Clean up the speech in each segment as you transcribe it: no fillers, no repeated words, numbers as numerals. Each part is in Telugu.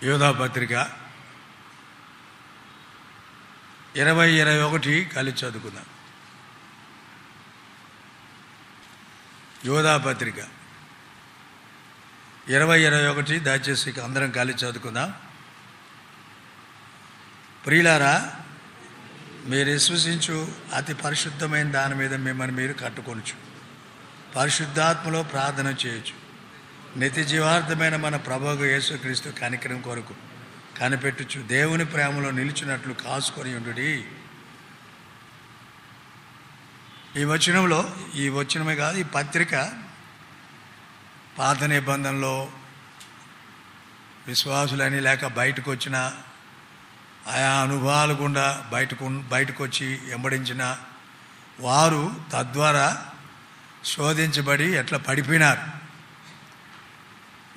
యోధా పత్రిక 20-21 కలిసి చదువుకుందాం. యోధా పత్రిక 20-21 దయచేసి అందరం కలిసి చదువుకుందాం. ప్రియులారా, మీరు విశ్వసించు అతి పరిశుద్ధమైన దాని మీద మిమ్మల్ని మీరు కట్టుకొనచ్చు, పరిశుద్ధాత్మలో ప్రార్థన చేయొచ్చు. నిత్య జీవార్థమైన మన ప్రభువు యేసుక్రీస్తు కనికరం కొరకు కనిపెట్టుచు దేవుని ప్రేమలో నిలిచినట్లు కాసుకొని ఉండుడి. ఈ వచనమే కాదు, ఈ పత్రిక పాత నిబంధనలో విశ్వాసులని లేక బయటకు వచ్చిన ఆయా అనుభవాలు గుండా బయటకు వచ్చి వెంబడించిన వారు తద్వారా శోధించబడి ఎట్లా పడిపోయినారు,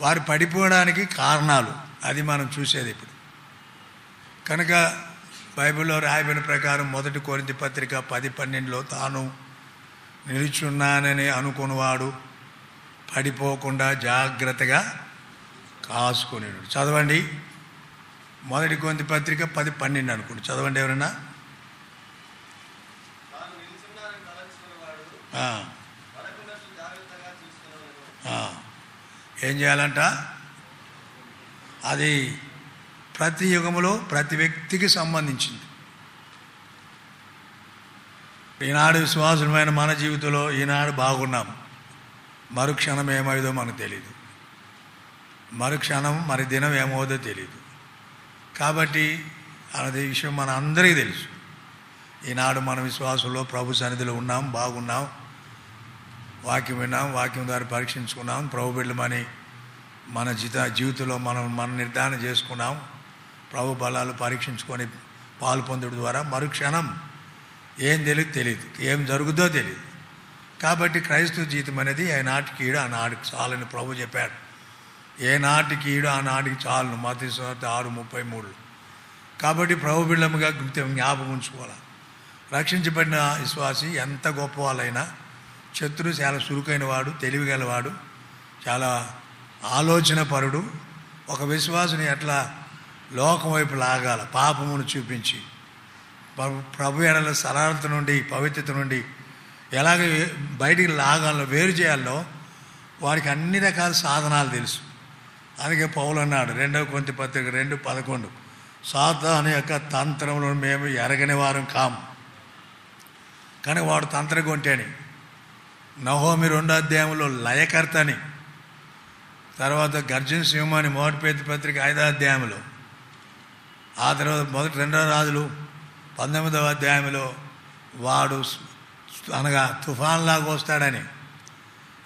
వారు పడిపోవడానికి కారణాలు అది మనం చూసేది ఇప్పుడు. కనుక బైబిల్లో రాయబడిన ప్రకారం 1 కొరింథీ పత్రిక 10:12 తాను నిలుచున్నానని అనుకున్నవాడు పడిపోకుండా జాగ్రత్తగా కాసుకొని చదవండి. 1 కొరింథీ పత్రిక 10:12 అనుకోండి, చదవండి ఎవరన్నా. ఏం చేయాలంట? అది ప్రతి యుగంలో ప్రతి వ్యక్తికి సంబంధించింది. ఈనాడు విశ్వాసమైన మన జీవితంలో ఈనాడు బాగున్నాం, మరుక్షణం ఏమైందో మనకు తెలియదు, మరుక్షణం మరి దినం ఏమవుదో తెలియదు. కాబట్టి అది విషయం మన అందరికీ తెలుసు. ఈనాడు మన విశ్వాసంలో ప్రభు సన్నిధిలో ఉన్నాం, బాగున్నాం, వాక్యం విన్నాం, వాక్యం ద్వారా పరీక్షించుకున్నాం, ప్రభు బిడ్డమని మన జీవితంలో మనం నిర్ధారణ చేసుకున్నాం. ప్రభు బలాలు పరీక్షించుకొని పాలు పొందడం ద్వారా మరుక్షణం ఏం తెలియదు, ఏం జరుగుద్దో తెలియదు. కాబట్టి క్రైస్తవ జీవితం అనేది ఏనాటికి ఈడు ఆనాటికి చాలని ప్రభు చెప్పాడు. ఏనాటికి ఈడు ఆనాటికి చాలును, మత్తయి 6:33. కాబట్టి ప్రభు బిడ్డముగా జ్ఞాపకం ఉంచుకోవాలి. రక్షించబడిన విశ్వాసి ఎంత గొప్ప వాళ్ళైనా శత్రువు చాలా చురుకైన వాడు, తెలివిగలవాడు, చాలా ఆలోచన పరుడు. ఒక విశ్వాసుని ఎట్లా లోకం వైపు లాగాల, పాపమును చూపించి ప్రభు ఎడల సరళత నుండి పవిత్రత నుండి ఎలాగ బయటికి లాగాలో వేరు చేయాలో వారికి అన్ని రకాల సాధనాలు తెలుసు. అందుకే పౌలు అన్నాడు 2 కొరింథీ పత్రిక 2:11, సాతాను యొక్క తంత్రంలో మేము ఎరగని వారం కాము. కానీ వాడు తంత్రగొంటేని. నహోమి 2వ అధ్యాయంలో లయకర్తని, తర్వాత గర్జన సింహాని 1 పేతురు పత్రిక 5వ అధ్యాయంలో, ఆ తర్వాత 2 రాజులు 19వ అధ్యాయంలో వాడు అనగా తుఫాన్లాగా వస్తాడని,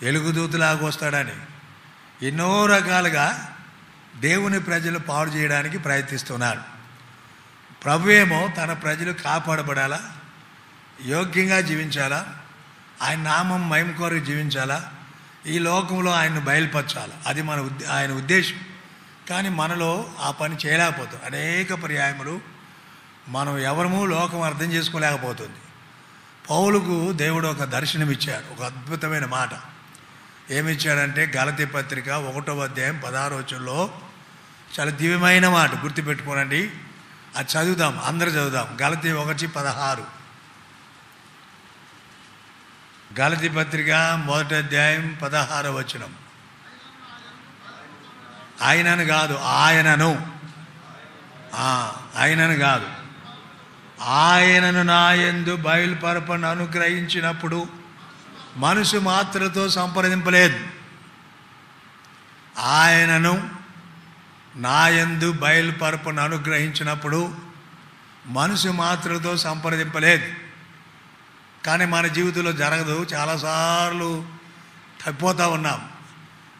ఎలుగుదూతలాగా వస్తాడని ఎన్నో రకాలుగా దేవుని ప్రజలు పాడు చేయడానికి ప్రయత్నిస్తున్నాడు. ప్రభు ఏమో తన ప్రజలు కాపాడబడాలా, యోగ్యంగా జీవించాలా, ఆయన నామం మహిమ కొరకు జీవించాలా, ఈ లోకంలో ఆయన్ను బయలుపరచాలి. అది ఆయన ఉద్దేశం. కానీ మనలో ఆ పని చేయలేకపోతాం. అనేక పర్యాయములు మనం ఎవరమూ లోకం అర్థం చేసుకోలేకపోతుంది. పౌలుకు దేవుడు ఒక దర్శనం ఇచ్చాడు, ఒక అద్భుతమైన మాట. ఏమిచ్చాడంటే గలతీ పత్రిక 1వ అధ్యాయం 16వ వచనంలో చాలా దివ్యమైన మాట, గుర్తుపెట్టుకోనండి. అది చదువుదాం, అందరూ చదువుదాం. గలతీ 1:16. గలతీ పత్రిక 1వ అధ్యాయం 16వ వచనం. ఆయనను కాదు, ఆయనను కాదు, ఆయనను నాయందు బయలుపరపను అనుగ్రహించినప్పుడు మనసు మాత్రతో సంప్రదింపలేదు. ఆయనను నాయందు బయలుపరపను అనుగ్రహించినప్పుడు మనసు మాత్రతో సంప్రదింపలేదు. కానీ మన జీవితంలో జరగదు. చాలాసార్లు తప్పిపోతూ ఉన్నాం.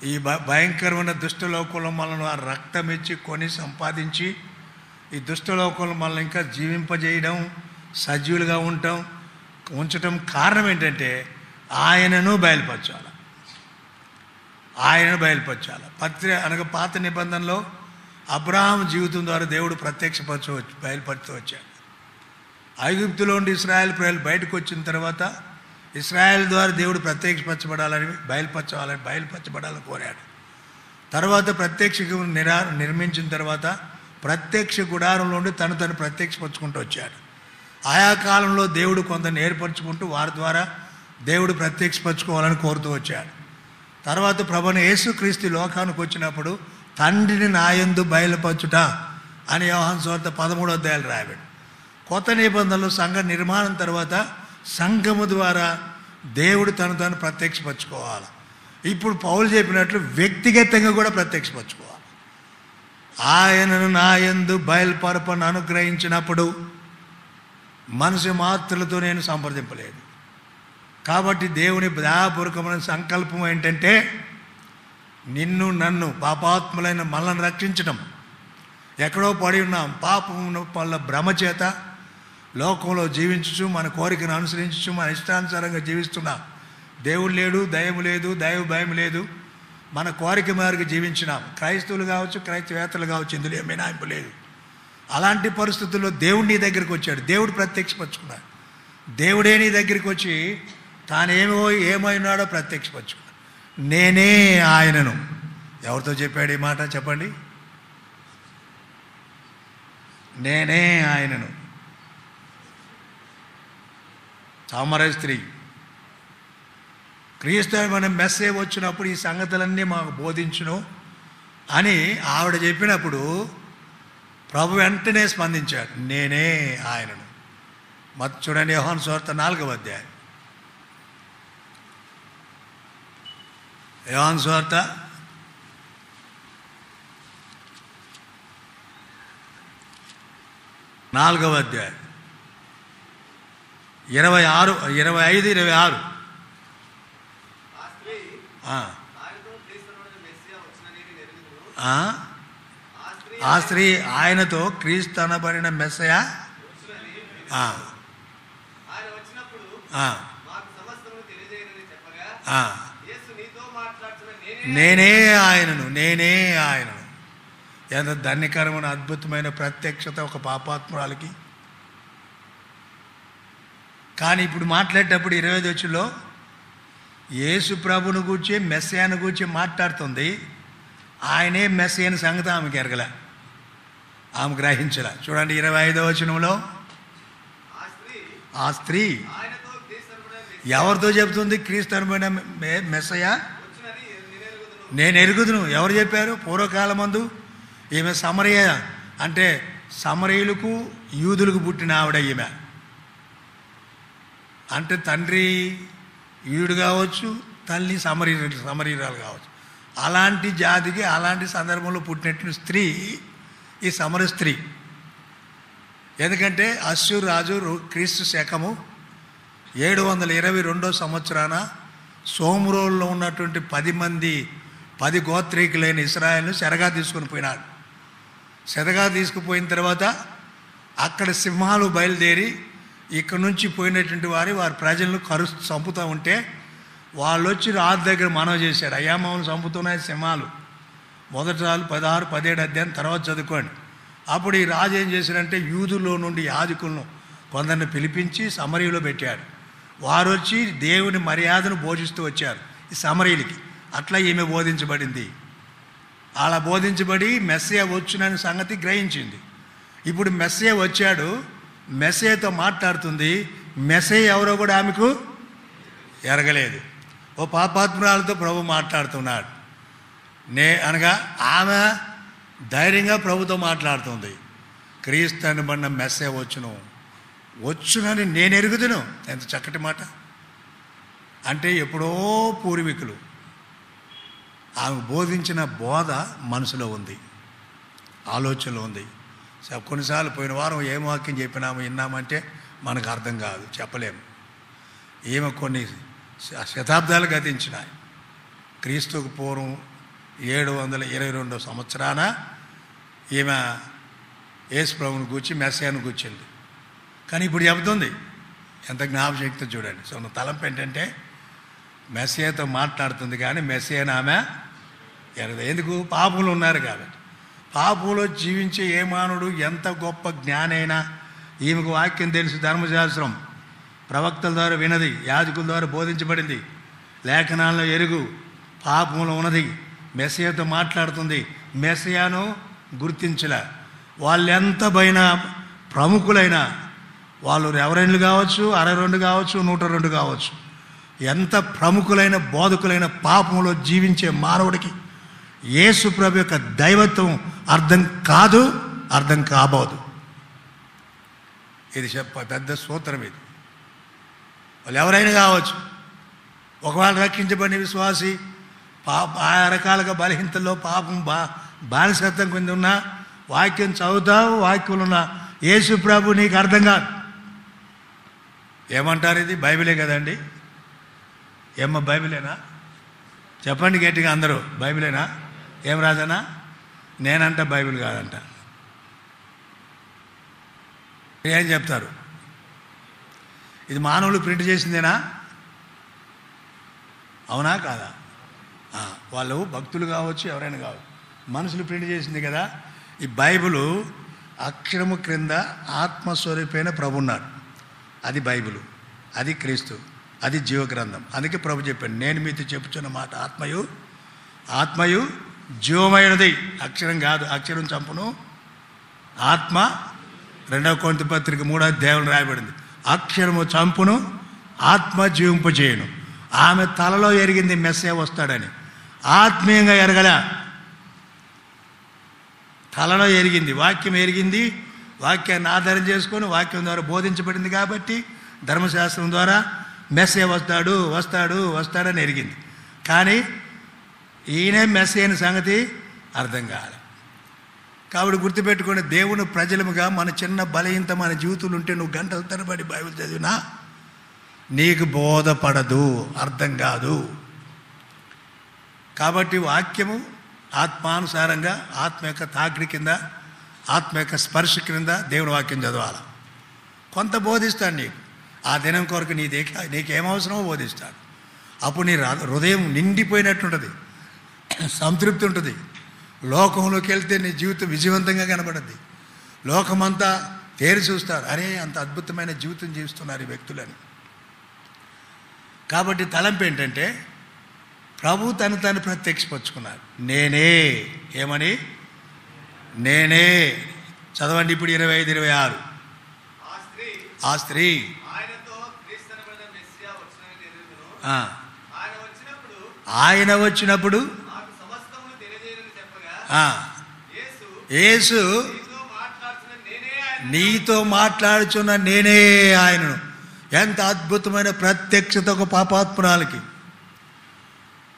ఈ భయంకరమైన దుష్టలోకంలో మనల్ని ఆ రక్తం ఇచ్చి కొని సంపాదించి ఈ దుష్టలోకంలో మనల్ని ఇంకా జీవింపజేయడం, సజీవులుగా ఉంచటం కారణం ఏంటంటే ఆయనను బయలుపరచాలి. అనగా పాత నిబంధనలో అబ్రహాము జీవితం ద్వారా దేవుడు బయలుపరుస్తూ వచ్చాడు. ఐగుప్తులో నుండి ఇశ్రాయేల్ ప్రజలు బయటకు వచ్చిన తర్వాత ఇశ్రాయేల్ ద్వారా దేవుడు బయలుపరచబడాలని కోరాడు. తర్వాత ప్రత్యక్ష నిర్మించిన తర్వాత ప్రత్యక్ష గుడారంలో ఉండి తను ప్రత్యక్షపరుచుకుంటూ వచ్చాడు. ఆయా కాలంలో దేవుడు కొందరిని ఏర్పరచుకుంటూ వారి ద్వారా దేవుడు ప్రత్యక్షపరచుకోవాలని కోరుతూ వచ్చాడు. తర్వాత ప్రభువైన యేసుక్రీస్తు లోకానికి వచ్చినప్పుడు తండ్రిని నాయందు బయలుపరచుట అని యోహాను సువార్త 13వ అధ్యాయంలో రాయబడి, కొత్త నిబంధనలు సంఘ నిర్మాణం తర్వాత సంఘము ద్వారా దేవుడు తను ప్రత్యక్షపరచుకోవాలి. ఇప్పుడు పౌలు చెప్పినట్లు వ్యక్తిగతంగా కూడా ప్రత్యక్షపరచుకోవాలి. ఆయనను నాయందు బయలుపరపను అనుగ్రహించినప్పుడు మనసు మాత్రలతో నేను సంప్రదింపలేదు. కాబట్టి దేవుని దయాపూర్వకమైన సంకల్పం ఏంటంటే నిన్ను నన్ను పాపాత్ములైన మనల్ని రక్షించడం. ఎక్కడో పడి ఉన్నాం, పాపం వల్ల భ్రమ చేత లోకంలో జీవించచ్చు, మన కోరికను అనుసరించచ్చు, మన ఇష్టానుసారంగా జీవిస్తున్నాం. దేవుడు లేడు, దయము లేదు, దైవ భయం లేదు, మన కోరిక మేరకు జీవించినాం. క్రైస్తవులు కావచ్చు, క్రైస్తవేత్తలు కావచ్చు, ఇందులో ఏ మినహాయింపు లేదు. అలాంటి పరిస్థితుల్లో దేవుడు నీ దగ్గరికి వచ్చాడు, దేవుడు ప్రత్యక్షపరచుకున్నాడు. దేవుడే నీ దగ్గరికి వచ్చి ఏమైనాడో ప్రత్యక్షపరచుకున్నాడు. నేనే ఆయనను. ఎవరితో చెప్పాడు ఈ మాట చెప్పండి? నేనే ఆయనను. సామరయ స్త్రీ క్రీస్తు మన మెస్సేజ్ వచ్చినప్పుడు ఈ సంగతులన్నీ మాకు బోధించును అని ఆవిడ చెప్పినప్పుడు ప్రభు వెంటనే స్పందించాడు, నేనే ఆయనను. చూడండి యోహాను సువార్త 4వ అధ్యాయం. యోహాను సువార్త 4వ అధ్యాయం 25-26. ఆ స్త్రీ ఆయనతో క్రీస్తు అనబడిన మెస్సయా నేనే ఆయనను, నేనే ఆయనను. ఎంత ధన్యకరమైన అద్భుతమైన ప్రత్యక్షత ఒక పాపాత్మురాలకి. కానీ ఇప్పుడు మాట్లాడేటప్పుడు 25వ వచనంలో యేసు ప్రభుని గూర్చి మెస్సయాను గూర్చి మాట్లాడుతుంది. ఆయనే మెస్సయని సంగతి ఆమెకి ఎరగల, ఆమె గ్రహించల. చూడండి 25వ వచనంలో ఆ స్త్రీ ఎవరితో చెబుతుంది? క్రీస్తు అనబడిన మెస్సయ నేను ఎరుగుదును. ఎవరు చెప్పారు? పూర్వకాలమందు ఈమె సమరయ, అంటే సమరయులకు యూదులకు పుట్టిన ఆవిడ ఈమె. అంటే తండ్రి యూడు కావచ్చు, తల్లి సమరీరాలు కావచ్చు. అలాంటి జాతికి అలాంటి సందర్భంలో పుట్టినట్టు స్త్రీ ఈ సమర స్త్రీ. ఎందుకంటే అశ్షూరు రాజు క్రీస్తు శకము 722వ సంవత్సరాన సోమ్రోల్లో ఉన్నటువంటి 10 గోత్రీకులైన ఇశ్రాయేలును చెరగా తీసుకుని పోయినాడు. చెరగా తీసుకుపోయిన తర్వాత అక్కడ సింహాలు బయలుదేరి ఇక్కడ నుంచి పోయినటువంటి వారి ప్రజలను చంపుతూ ఉంటే వాళ్ళు వచ్చి రాజు దగ్గర మనవి చేశారు, అయ్యా మమ్మల్ని చంపుతున్నాయి సింహాలు. మొదటి రాజు 16-17 అధ్యాయం తర్వాత చదువుకోండి. అప్పుడు ఈ రాజు ఏం చేశారంటే యూదుల్లో నుండి యాజకులను కొందరిని పిలిపించి సమరీలో పెట్టాడు. వారు వచ్చి దేవుని మర్యాదను బోధిస్తూ వచ్చారు ఈ సమరీలకి. అట్లా ఈమె బోధించబడింది. అలా బోధించబడి మెస్సయ వచ్చునని సంగతి గ్రహించింది. ఇప్పుడు మెస్సయ వచ్చాడు, మెస్సయతో మాట్లాడుతుంది. మెస్సయ ఎవరో కూడా ఆమెకు ఎరగలేదు. ఓ పాపాత్మురాలతో ప్రభు మాట్లాడుతున్నాడు. అనగా ఆమె ధైర్యంగా ప్రభుతో మాట్లాడుతుంది. క్రీస్తు అనబడిన మెస్సయ వచ్చునని నేను ఎరుగుదును. ఎంత చక్కటి మాట. అంటే ఎప్పుడో పూర్వీకులు ఆమె బోధించిన బోధ మనసులో ఉంది, ఆలోచనలో ఉంది. కొన్నిసార్లు పోయిన వారం ఏం వాక్యం చెప్పినాము విన్నామంటే మనకు అర్థం కాదు, చెప్పలేము. ఈమె కొన్ని శతాబ్దాలు గతించినాయి. క్రీస్తుకు పూర్వం 722వ సంవత్సరాన ఈమె యేసు ప్రభువుని గూర్చి మెస్సయాను కూర్చుంది. కానీ ఇప్పుడు చెబుతుంది. ఎంత జ్ఞాపశక్తి చూడండి. సో నా తలంపు ఏంటంటే మెస్సయతో మాట్లాడుతుంది కానీ మెస్సయని ఆమె ఎరగదు. ఎందుకు? పాపులు ఉన్నారు కాబట్టి. పాపులో జీవించే ఏ మానవుడు ఎంత గొప్ప జ్ఞానైనా ఈమెకు వాక్యం తెలుసు, ధర్మశాస్త్రం ప్రవక్తల ద్వారా వినది, యాజకుల ద్వారా బోధించబడింది, లేఖనాల్లో ఎరుగు, పాపంలో ఉన్నది, మెస్సియాతో మాట్లాడుతుంది. మెస్సియాను గుర్తించలే. వాళ్ళు ఎంత పైన ప్రముఖులైనా, వాళ్ళు రెవరెండ్లు కావచ్చు, 62 కావచ్చు, 102 కావచ్చు, ఎంత ప్రముఖులైన బోధకులైన పాపంలో జీవించే మానవుడికి యేసు ప్రభు యొక్క దైవత్వం అర్థం కాదు, అర్థం కాబోదు. ఇది పెద్ద సూత్రం. ఇది వాళ్ళు ఎవరైనా కావచ్చు. ఒకవేళ రక్షించబడిన విశ్వాసి ఆయా రకాలుగా బలహీనతల్లో పాపం బానిసత్వం కింద ఉన్న వాక్యం చదువుతావు, వాక్యంలో ఉన్న యేసు ప్రభు నీకు అర్థం కాదు. ఏమంటారు? ఇది బైబిలే కదండి. ఏమ్మా బైబిలేనా? చెప్పండి గట్టిగా అందరూ. బైబిలేనా? ఏం రాజనా? నేనంట బైబిల్ కాదంట. ఏం చెప్తారు? ఇది మానవులు ప్రింట్ చేసిందేనా? అవునా కాదా? వాళ్ళు భక్తులు కావచ్చు, ఎవరైనా కావచ్చు, మనుషులు ప్రింట్ చేసింది కదా. ఈ బైబిలు అక్షరము క్రింద ఆత్మస్వరూపైన ప్రభు ఉన్నాడు. అది బైబిలు, అది క్రీస్తు, అది జీవగ్రంథం. అందుకే ప్రభు చెప్పాడు, నేను మీతో చెప్పుచున్న మాట ఆత్మయు జీవమైనది. అక్షరం కాదు. అక్షరం చంపును, ఆత్మ 2 కొరింథీ పత్రిక 3వ అధ్యాయంలో రాయబడింది. అక్షరము చంపును, ఆత్మ జీవింపజేయును. ఆమె తలలో ఎరిగింది మెస్సే వస్తాడని, ఆత్మీయంగా ఎరగల. తలలో ఎరిగింది, వాక్యం ఎరిగింది, వాక్యాన్ని ఆధారం చేసుకొని వాక్యం ద్వారా బోధించబడింది కాబట్టి ధర్మశాస్త్రం ద్వారా మెస్సే వస్తాడని ఎరిగింది. కానీ ఈయనే మెస్సే అయిన సంగతి అర్థం కాదు. కాబట్టి గుర్తుపెట్టుకుని, దేవుని ప్రజలముగా మన చిన్న బలహీనత మన జీవితంలో ఉంటే నువ్వు గంటల తరబడి బైబిల్ చదివినా నీకు బోధపడదు, అర్థం కాదు. కాబట్టి వాక్యము ఆత్మానుసారంగా, ఆత్మ యొక్క తాకిడి కింద, ఆత్మ యొక్క స్పర్శ కింద దేవుని వాక్యం చదవాలి. కొంత బోధిస్తాడు నీకు, ఆ దినం కొరకు నీకేమవసరమో బోధిస్తాడు. అప్పుడు నీ హృదయం నిండిపోయినట్టుంటుంది, సంతృప్తి ఉంటుంది. లోకంలోకి వెళ్తే నీ జీవితం విజయవంతంగా కనబడుద్ది. లోకమంతా తేరి చూస్తారు, అరే అంత అద్భుతమైన జీవితం జీవిస్తున్నారు ఈ వ్యక్తులని. కాబట్టి తలంపు ఏంటంటే, ప్రభు తను ప్రత్యక్షపరుచుకున్నాడు. ఏమని? నేనే. చదవండి ఇప్పుడు 25-26. ఆ స్త్రీ ఆయన వచ్చినప్పుడు యేసు నీతో మాట్లాడుచున్న నేనే ఆయనను. ఎంత అద్భుతమైన ప్రత్యక్షత ఒక పాపాత్మురాలకి.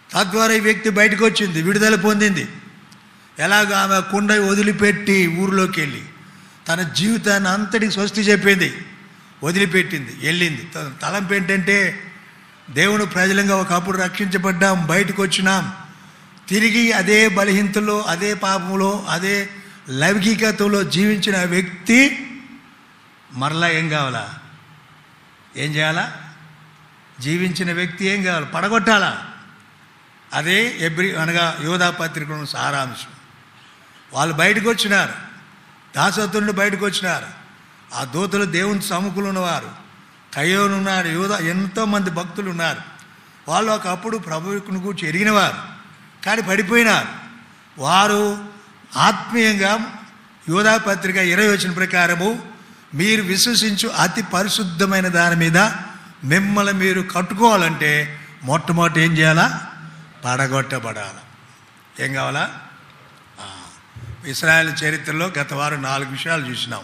తద్వారా ఈ వ్యక్తి బయటకు వచ్చింది, విడుదల పొందింది. ఎలాగ? ఆమె కుండ వదిలిపెట్టి ఊరిలోకి వెళ్ళి తన జీవితాన్ని అంతటికి స్వస్తి చెప్పింది, వదిలిపెట్టింది, వెళ్ళింది. తలంపు ఏంటంటే, దేవుని ప్రజలంగా ఒకప్పుడు రక్షించబడ్డాం, బయటకు వచ్చినాం, తిరిగి అదే బలహీనతలో, అదే పాపంలో, అదే లౌకికతలో జీవించిన వ్యక్తి మరలా ఏం కావాలా? ఏం చేయాలా? జీవించిన వ్యక్తి ఏం కావాలి? పడగొట్టాలా. అదే అనగా యోధా పత్రికలో సారాంశం. వాళ్ళు బయటకు వచ్చినారు, దాసత్వం నుండి బయటకు వచ్చినారు. ఆ దూతలు దేవుని సముఖులు ఉన్నవారు, కయ్యోను ఉన్నారు, యోధా, ఎంతోమంది భక్తులు ఉన్నారు. వాళ్ళు ఒకప్పుడు ప్రభువుని గురించి ఎరిగినవారు, కానీ పడిపోయినారు. వారు ఆత్మీయంగా యోధా పత్రిక 20 వచనం ప్రకారము, మీరు విశ్వసించు అతి పరిశుద్ధమైన దాని మీద మిమ్మల్ని మీరు కట్టుకోవాలంటే మొట్టమొదటి ఏం చేయాలా? పడగొట్టబడాలి. ఏం కావాలా? ఇశ్రాయేలు చరిత్రలో గత వారం 4 విషయాలు చూసినాం.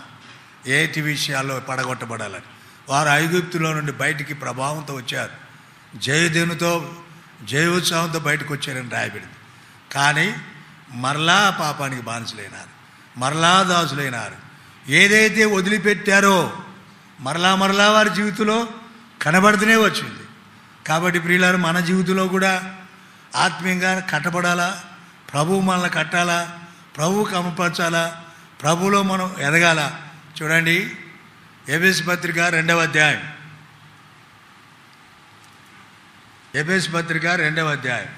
ఏటి విషయాల్లో పడగొట్టబడాలని. వారు ఐగుప్తులో నుండి బయటికి ప్రభావంతో వచ్చారు, జయోత్సవంతో బయటకు వచ్చారని రాయబడింది. కానీ మరలా పాపానికి బానిసలైనారు, మరలా దాసులైనారు. ఏదైతే వదిలిపెట్టారో మరలా వారి జీవితంలో కనబడుతూనే వచ్చింది. కాబట్టి ప్రియులారు, మన జీవితంలో కూడా ఆత్మీయంగా కట్టబడాలా, ప్రభువు మనల్ని కట్టాలా, ప్రభువుకు అమపరచాలా, ప్రభువులో మనం ఎదగాల. చూడండి, ఎఫెసు పత్రిక 2వ అధ్యాయం. ఎఫెసు పత్రిక 2వ అధ్యాయం.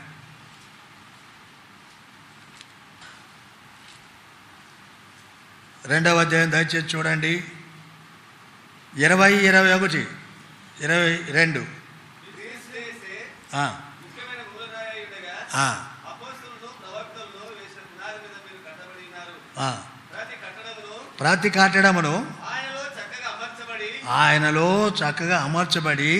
దయచేసి చూడండి. 20, 21, 22. ప్రతి కట్టడమును ఆయనలో చక్కగా అమర్చబడి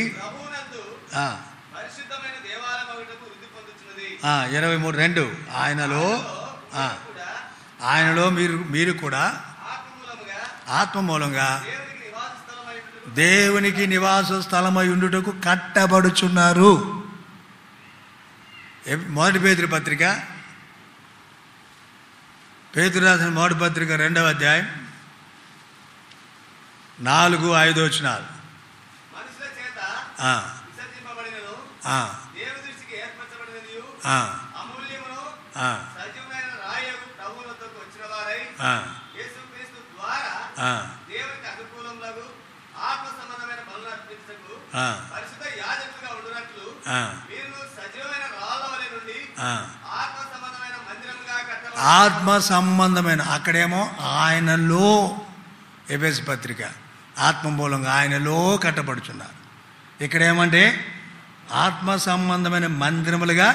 23:2 ఆయనలో మీరు కూడా ఆత్మ మూలంగా దేవునికి నివాస స్థలమై ఉండుటకు కట్టబడుచున్నారు. మొదటి పేతురు పత్రిక, పేతురు రాసిన మొదటి పత్రిక 2వ అధ్యాయం 4-5 వచనాలు. ఆత్మ సంబంధమైన, అక్కడేమో ఆయనలో, ఎఫెసు పత్రిక ఆత్మ మూలంగా ఆయనలో కట్టబడుచున్నారు. ఇక్కడేమంటే ఆత్మ సంబంధమైన మందిరములుగా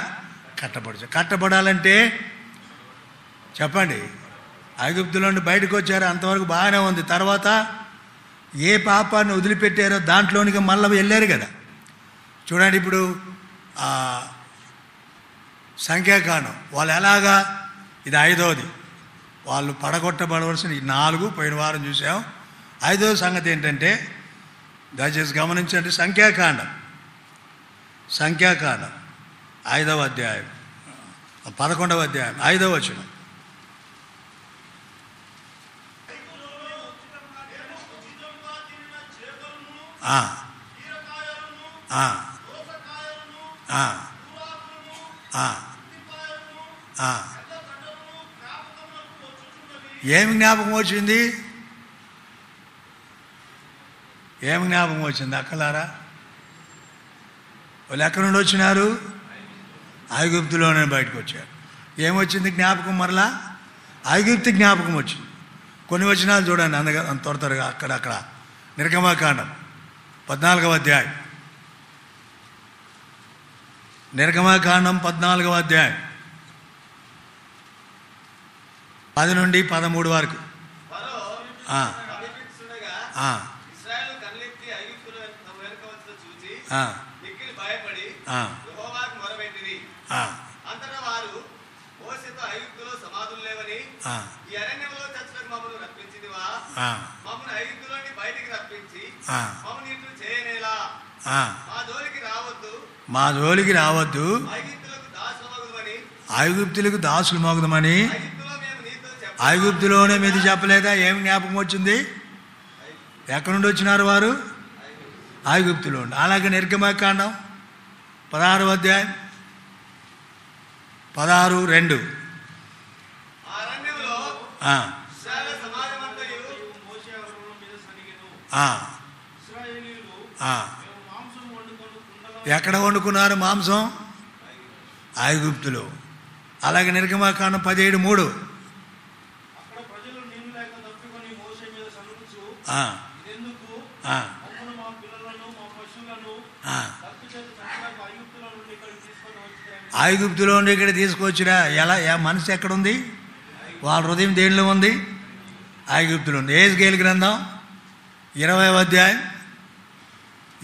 కట్టబడాలంటే చెప్పండి, ఐగుప్తులో నుండి బయటకు వచ్చారు, అంతవరకు బాగానే ఉంది. తర్వాత ఏ పాపాన్ని వదిలిపెట్టారో దాంట్లోనికి మళ్ళీ వెళ్ళారు కదా. చూడండి, ఇప్పుడు సంఖ్యాకాండం వాళ్ళు ఎలాగా, ఇది 5వది, వాళ్ళు పడగొట్టబడవలసిన 4 పోయిన వారం చూసాం. 5వ సంగతి ఏంటంటే, దయచేసి గమనించండి, సంఖ్యాకాండం 5వ అధ్యాయం 11వ అధ్యాయం 5వ వచనం. ఏమి జ్ఞాపకం వచ్చింది? ఏమి జ్ఞాపకం వచ్చింది అక్కలారా? వాళ్ళు ఎక్కడి నుండి వచ్చినారు? ఐగుప్తులోనే బయటకు వచ్చారు. ఏమొచ్చింది జ్ఞాపకం? మరలా ఐగుప్తు జ్ఞాపకం వచ్చింది. కొన్ని వచనాలు చూడండి, అంత త్వరగా అక్కడ నిర్గమకాండం 14వ అధ్యాయం, నిర్గమకాండం 14వ అధ్యాయం 10 నుండి 13 వరకు. మా జోలికి రావద్దు, ఐగుప్తులకు దాసులు మోగదమని ఐగుప్తులోనే మీది చెప్పలేదా? ఏమి జ్ఞాపకం వచ్చింది? ఎక్కడి నుండి వచ్చినారు వారు? ఐగుప్తులో ఉండి. అలాగే నిర్గమకాండం 16వ అధ్యాయం 16:2 ఎక్కడ వండుకున్నారు మాంసం? ఐగుప్తులో. అలాగే నిర్గమకాండం 17:3 ఐగుప్తులో ఉండి ఇక్కడ తీసుకొచ్చిరా. ఎలా మనసు ఎక్కడుంది? వాళ్ళ హృదయం దేనిలో ఉంది? ఐగుప్తులో ఉంది. యెహెజ్కేలు గ్రంథం 20వ అధ్యాయం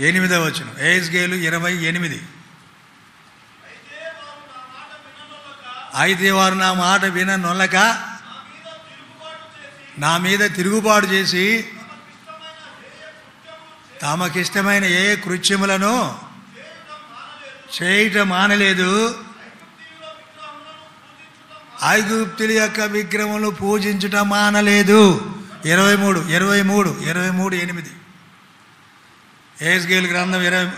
8వ వచనం. యెహెజ్కేలు 20:8. అయితే వారు నా మాట విననొల్లక నా మీద తిరుగుబాటు చేసి తమకిష్టమైన ఏ కృత్యములను చేయటం మానలేదు, ఐగుప్తుల యొక్క విగ్రహములు పూజించటం మానలేదు. 23:8. యెహెజ్కేలు గ్రంథం 20.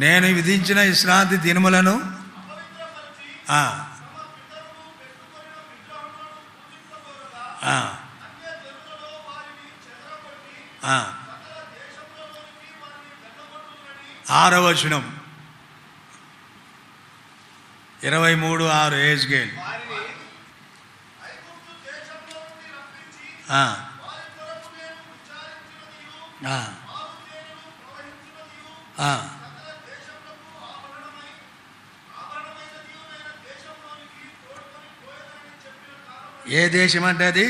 నేను విధించిన విశ్రాంతి దినములను ఆరవ వచనం 23:6 యెహెజ్కేలు. ఏ దేశం అంటే అది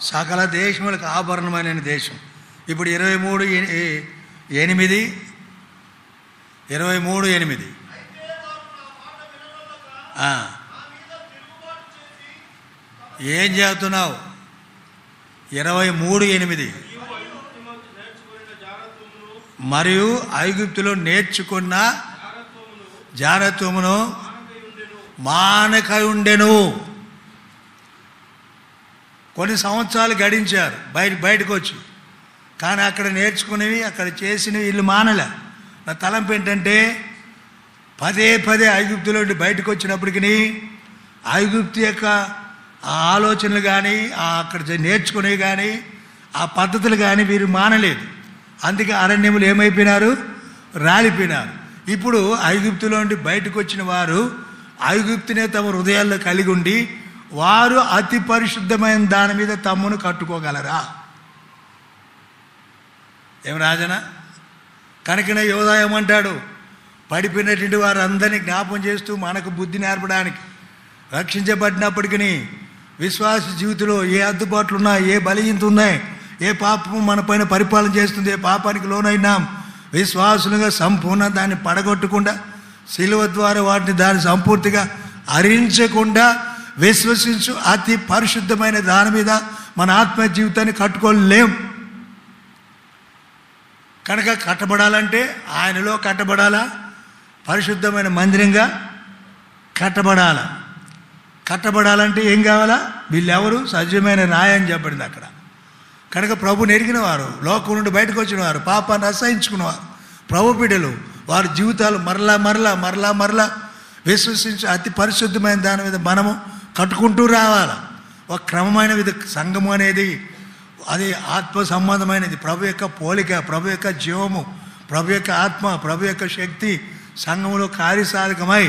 సకల దేశములకు ఆభరణమైన దేశం. ఇప్పుడు 23:8 ఏం చేస్తున్నావు? 23:8 మరియు ఐగుప్తులో నేర్చుకున్న జారత్వమును మానకయుండెను. కొన్ని సంవత్సరాలు గడించారు బయటకు వచ్చి, కానీ అక్కడ నేర్చుకునేవి అక్కడ చేసినవి వీళ్ళు మానలే. నా తలంపు ఏంటంటే పదే ఐగుప్తులో బయటకు వచ్చినప్పటికీ ఐగుప్తు యొక్క ఆ ఆలోచనలు కానీ అక్కడ నేర్చుకునేవి కానీ ఆ పద్ధతులు కానీ వీరు మానలేదు. అందుకే అరణ్యములు ఏమైపోయినారు? రాలిపోయినారు. ఇప్పుడు ఐగుప్తులో నుండి బయటకు వచ్చిన వారు ఐగుప్తునే తమ హృదయాల్లో కలిగి ఉండి వారు అతి పరిశుద్ధమైన దాని మీద తమ్మును కట్టుకోగలరా? ఏం రాజనా? కనుకనే యోధా ఏమంటాడు? పడిపోయినటువంటి వారు అందరినీ జ్ఞాపం చేస్తూ మనకు బుద్ధి నేర్పడానికి, రక్షించబడినప్పటికీ విశ్వాస జీవితంలో ఏ అద్దుబాట్లు ఉన్నాయి, ఏ బలహీనత ఉన్నాయి, ఏ పాపము మన పైన పరిపాలన చేస్తుంది, ఏ పాపానికి లోనైనాం, విశ్వాసులుగా సంపూర్ణ దాన్ని పడగొట్టకుండా శిలువ ద్వారా వాటిని దాన్ని సంపూర్తిగా హరించకుండా విశ్వసించు అతి పరిశుద్ధమైన దాని మీద మన ఆత్మ జీవితాన్ని కట్టుకోలేం. కనుక కట్టబడాలంటే ఆయనలో కట్టబడాలా, పరిశుద్ధమైన మందిరంగా కట్టబడాలా. కట్టబడాలంటే ఏం కావాలా? వీళ్ళెవరు? సజీవమైన రాయి అని చెప్పబడింది అక్కడ. కనుక ప్రభుని ఎరిగిన వారు, లోకం నుండి బయటకు వచ్చిన వారు, పాపాన్ని అసహించుకున్నవారు, ప్రభు బిడ్డలు, వారి జీవితాలు మరలా విశ్వసించి అతి పరిశుద్ధమైన దాని మీద మనము కట్టుకుంటూ రావాలి. ఒక క్రమమైన సంఘము అనేది అది ఆత్మ సంబంధమైనది. ప్రభు యొక్క పోలిక, ప్రభు యొక్క జీవము, ప్రభు యొక్క ఆత్మ, ప్రభు యొక్క శక్తి సంఘములో కార్యసాధకమై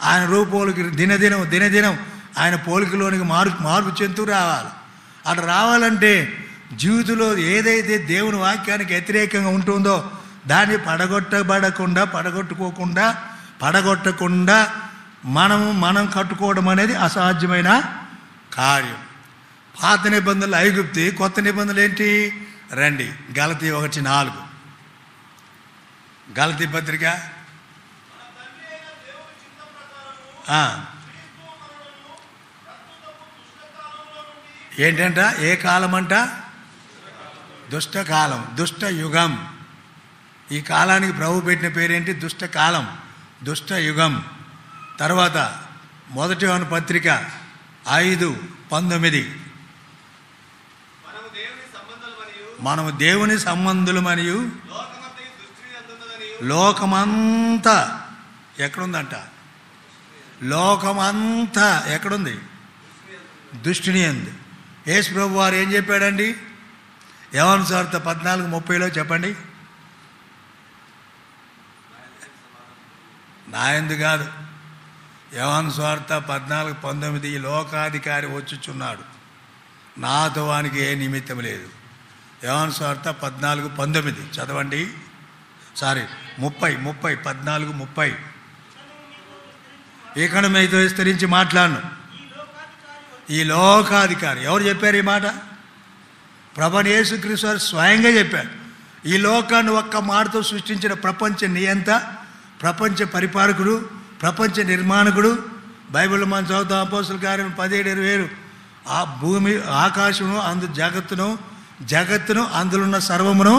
ఆయన రూపంలోకి దినదినం ఆయన పోలికలోనికి మార్పు చెందుతూ రావాలి. అటు రావాలంటే జీవితంలో ఏదైతే దేవుని వాక్యానికి వ్యతిరేకంగా ఉంటుందో దాన్ని పడగొట్టకుండా మనం కట్టుకోవడం అనేది అసాధ్యమైన కార్యం. పాత నిబంధనలు ఐగుప్తి, కొత్త నిబంధనలు ఏంటి? రండి, గలతీ 1:4 గలతీ పత్రిక. ఏంటంట? ఏ కాలం అంట? దుష్టకాలం, దుష్ట యుగం. ఈ కాలానికి ప్రభు పెట్టిన పేరేంటి? దుష్టకాలం, దుష్ట యుగం. తర్వాత 1 యోహాను పత్రిక 5:19 మనము దేవుని సంబంధులు మరియు లోకమంతా ఎక్కడుందంట? లోకమంతా ఎక్కడుంది? దుష్టుని అంది. యేసు ప్రభు వారు ఏం చెప్పాడండి? యోహాను సువార్త 14:30 చెప్పండి. నా ఎందు కాదు, యోహాను సువార్త 14:19 ఈ లోకాధికారి వచ్చుచున్నాడు, నాతో వానికి ఏ నిమిత్తం లేదు. యోహాను సువార్త 14:19 చదవండి. 14:30 ఇక్కడ మీతో విస్తరించి మాట్లాడను. ఈ లోకాధికారి ఎవరు చెప్పారు ఈ మాట? ప్రభువైన యేసుక్రీస్తు వారు స్వయంగా చెప్పారు. ఈ లోకాన్ని ఒక్క మాటతో సృష్టించిన ప్రపంచ నియంత, ప్రపంచ పరిపాలకుడు, ప్రపంచ నిర్మాణకుడు. బైబిల్లో మనం చదువుతాం అపోస్తలుల కార్యం 17:20 ఆ భూమి ఆకాశమును జగత్తును అందులో ఉన్న సర్వమును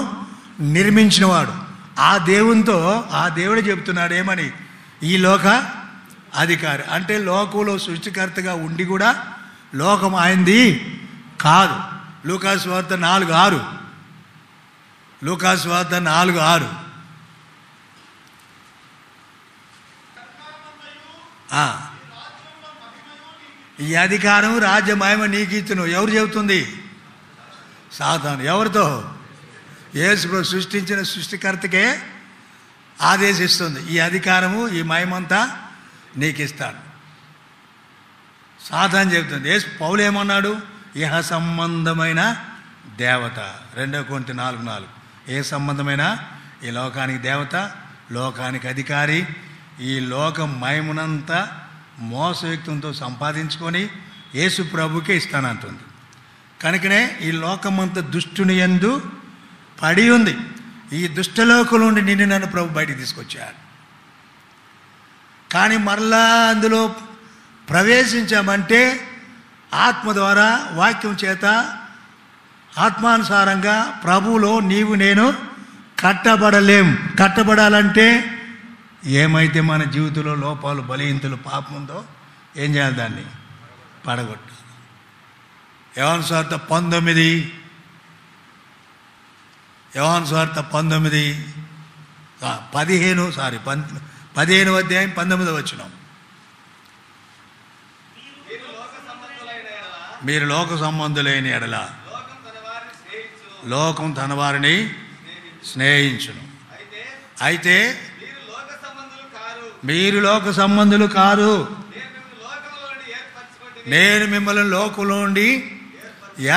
నిర్మించినవాడు. ఆ దేవుడే చెబుతున్నాడు ఏమని? ఈ లోక అధికారి అంటే లోకంలో సృష్టికర్తగా ఉండి కూడా లోకం ఆయనది కాదు. లూకాసు వార్త 4:6 ఈ అధికారం రాజ్యమహిమ నీకిచ్చును. ఎవరు చెబుతుంది? సాతాను. ఎవరితో? యేసు సృష్టించిన సృష్టికర్తకే ఆదేశిస్తుంది. ఈ అధికారము, ఈ మహిమంతా నీకు ఇస్తాడు. సాతాను చెబుతుంది. పౌలు ఏమన్నాడు? ఇహ సంబంధమైన దేవత. 2 కొరింథీ 4:4 ఏ సంబంధమైన? ఈ లోకానికి దేవత, లోకానికి అధికారి, ఈ లోకం మహిమనంతా మోసయుక్తంతో సంపాదించుకొని యేసు ప్రభుకే ఇస్తానంటుంది. కనుకనే ఈ లోకమంతా దుష్టుని యందు పడి ఉంది. ఈ దుష్టలోకం నుండి నిన్ను నన్ను ప్రభు బయటికి తీసుకొచ్చాడు. కానీ మరలా అందులో ప్రవేశించామంటే ఆత్మ ద్వారా, వాక్యం చేత, ఆత్మానుసారంగా ప్రభువులో నీవు నేను కట్టబడలేం. కట్టబడాలంటే ఏమైతే మన జీవితంలో లోపాలు, బలహీనతలు, పాపం ఉందో ఏం చేయాలి? దాన్ని పడగొట్టాలి. యోహాను సువార్త 19 15వ అధ్యాయం 19వ వచనం. మీరు లోక సంబంధులైన ఎడల లోకం తన వారిని స్నేహించును. అయితే మీరు లోక సంబంధులు కారు, నేను మిమ్మల్ని లోకంలో నుండి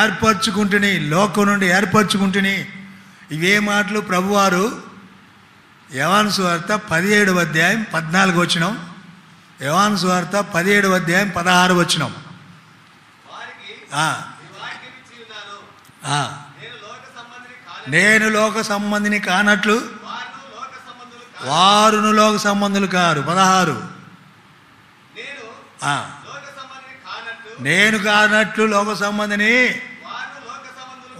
ఏర్పరచుకుంటుని, లోకం నుండి ఏర్పరచుకుంటుని. ఇవే మాటలు ప్రభువారు యోహాను సువార్త 17వ అధ్యాయం 14వ వచనం, యోహాను సువార్త 17వ అధ్యాయం 16వ వచనం. నేను లోక సంబంధిని కానట్లు వారును లోక సంబంధులు కారు. 16 నేను కానట్లు లోక సంబంధిని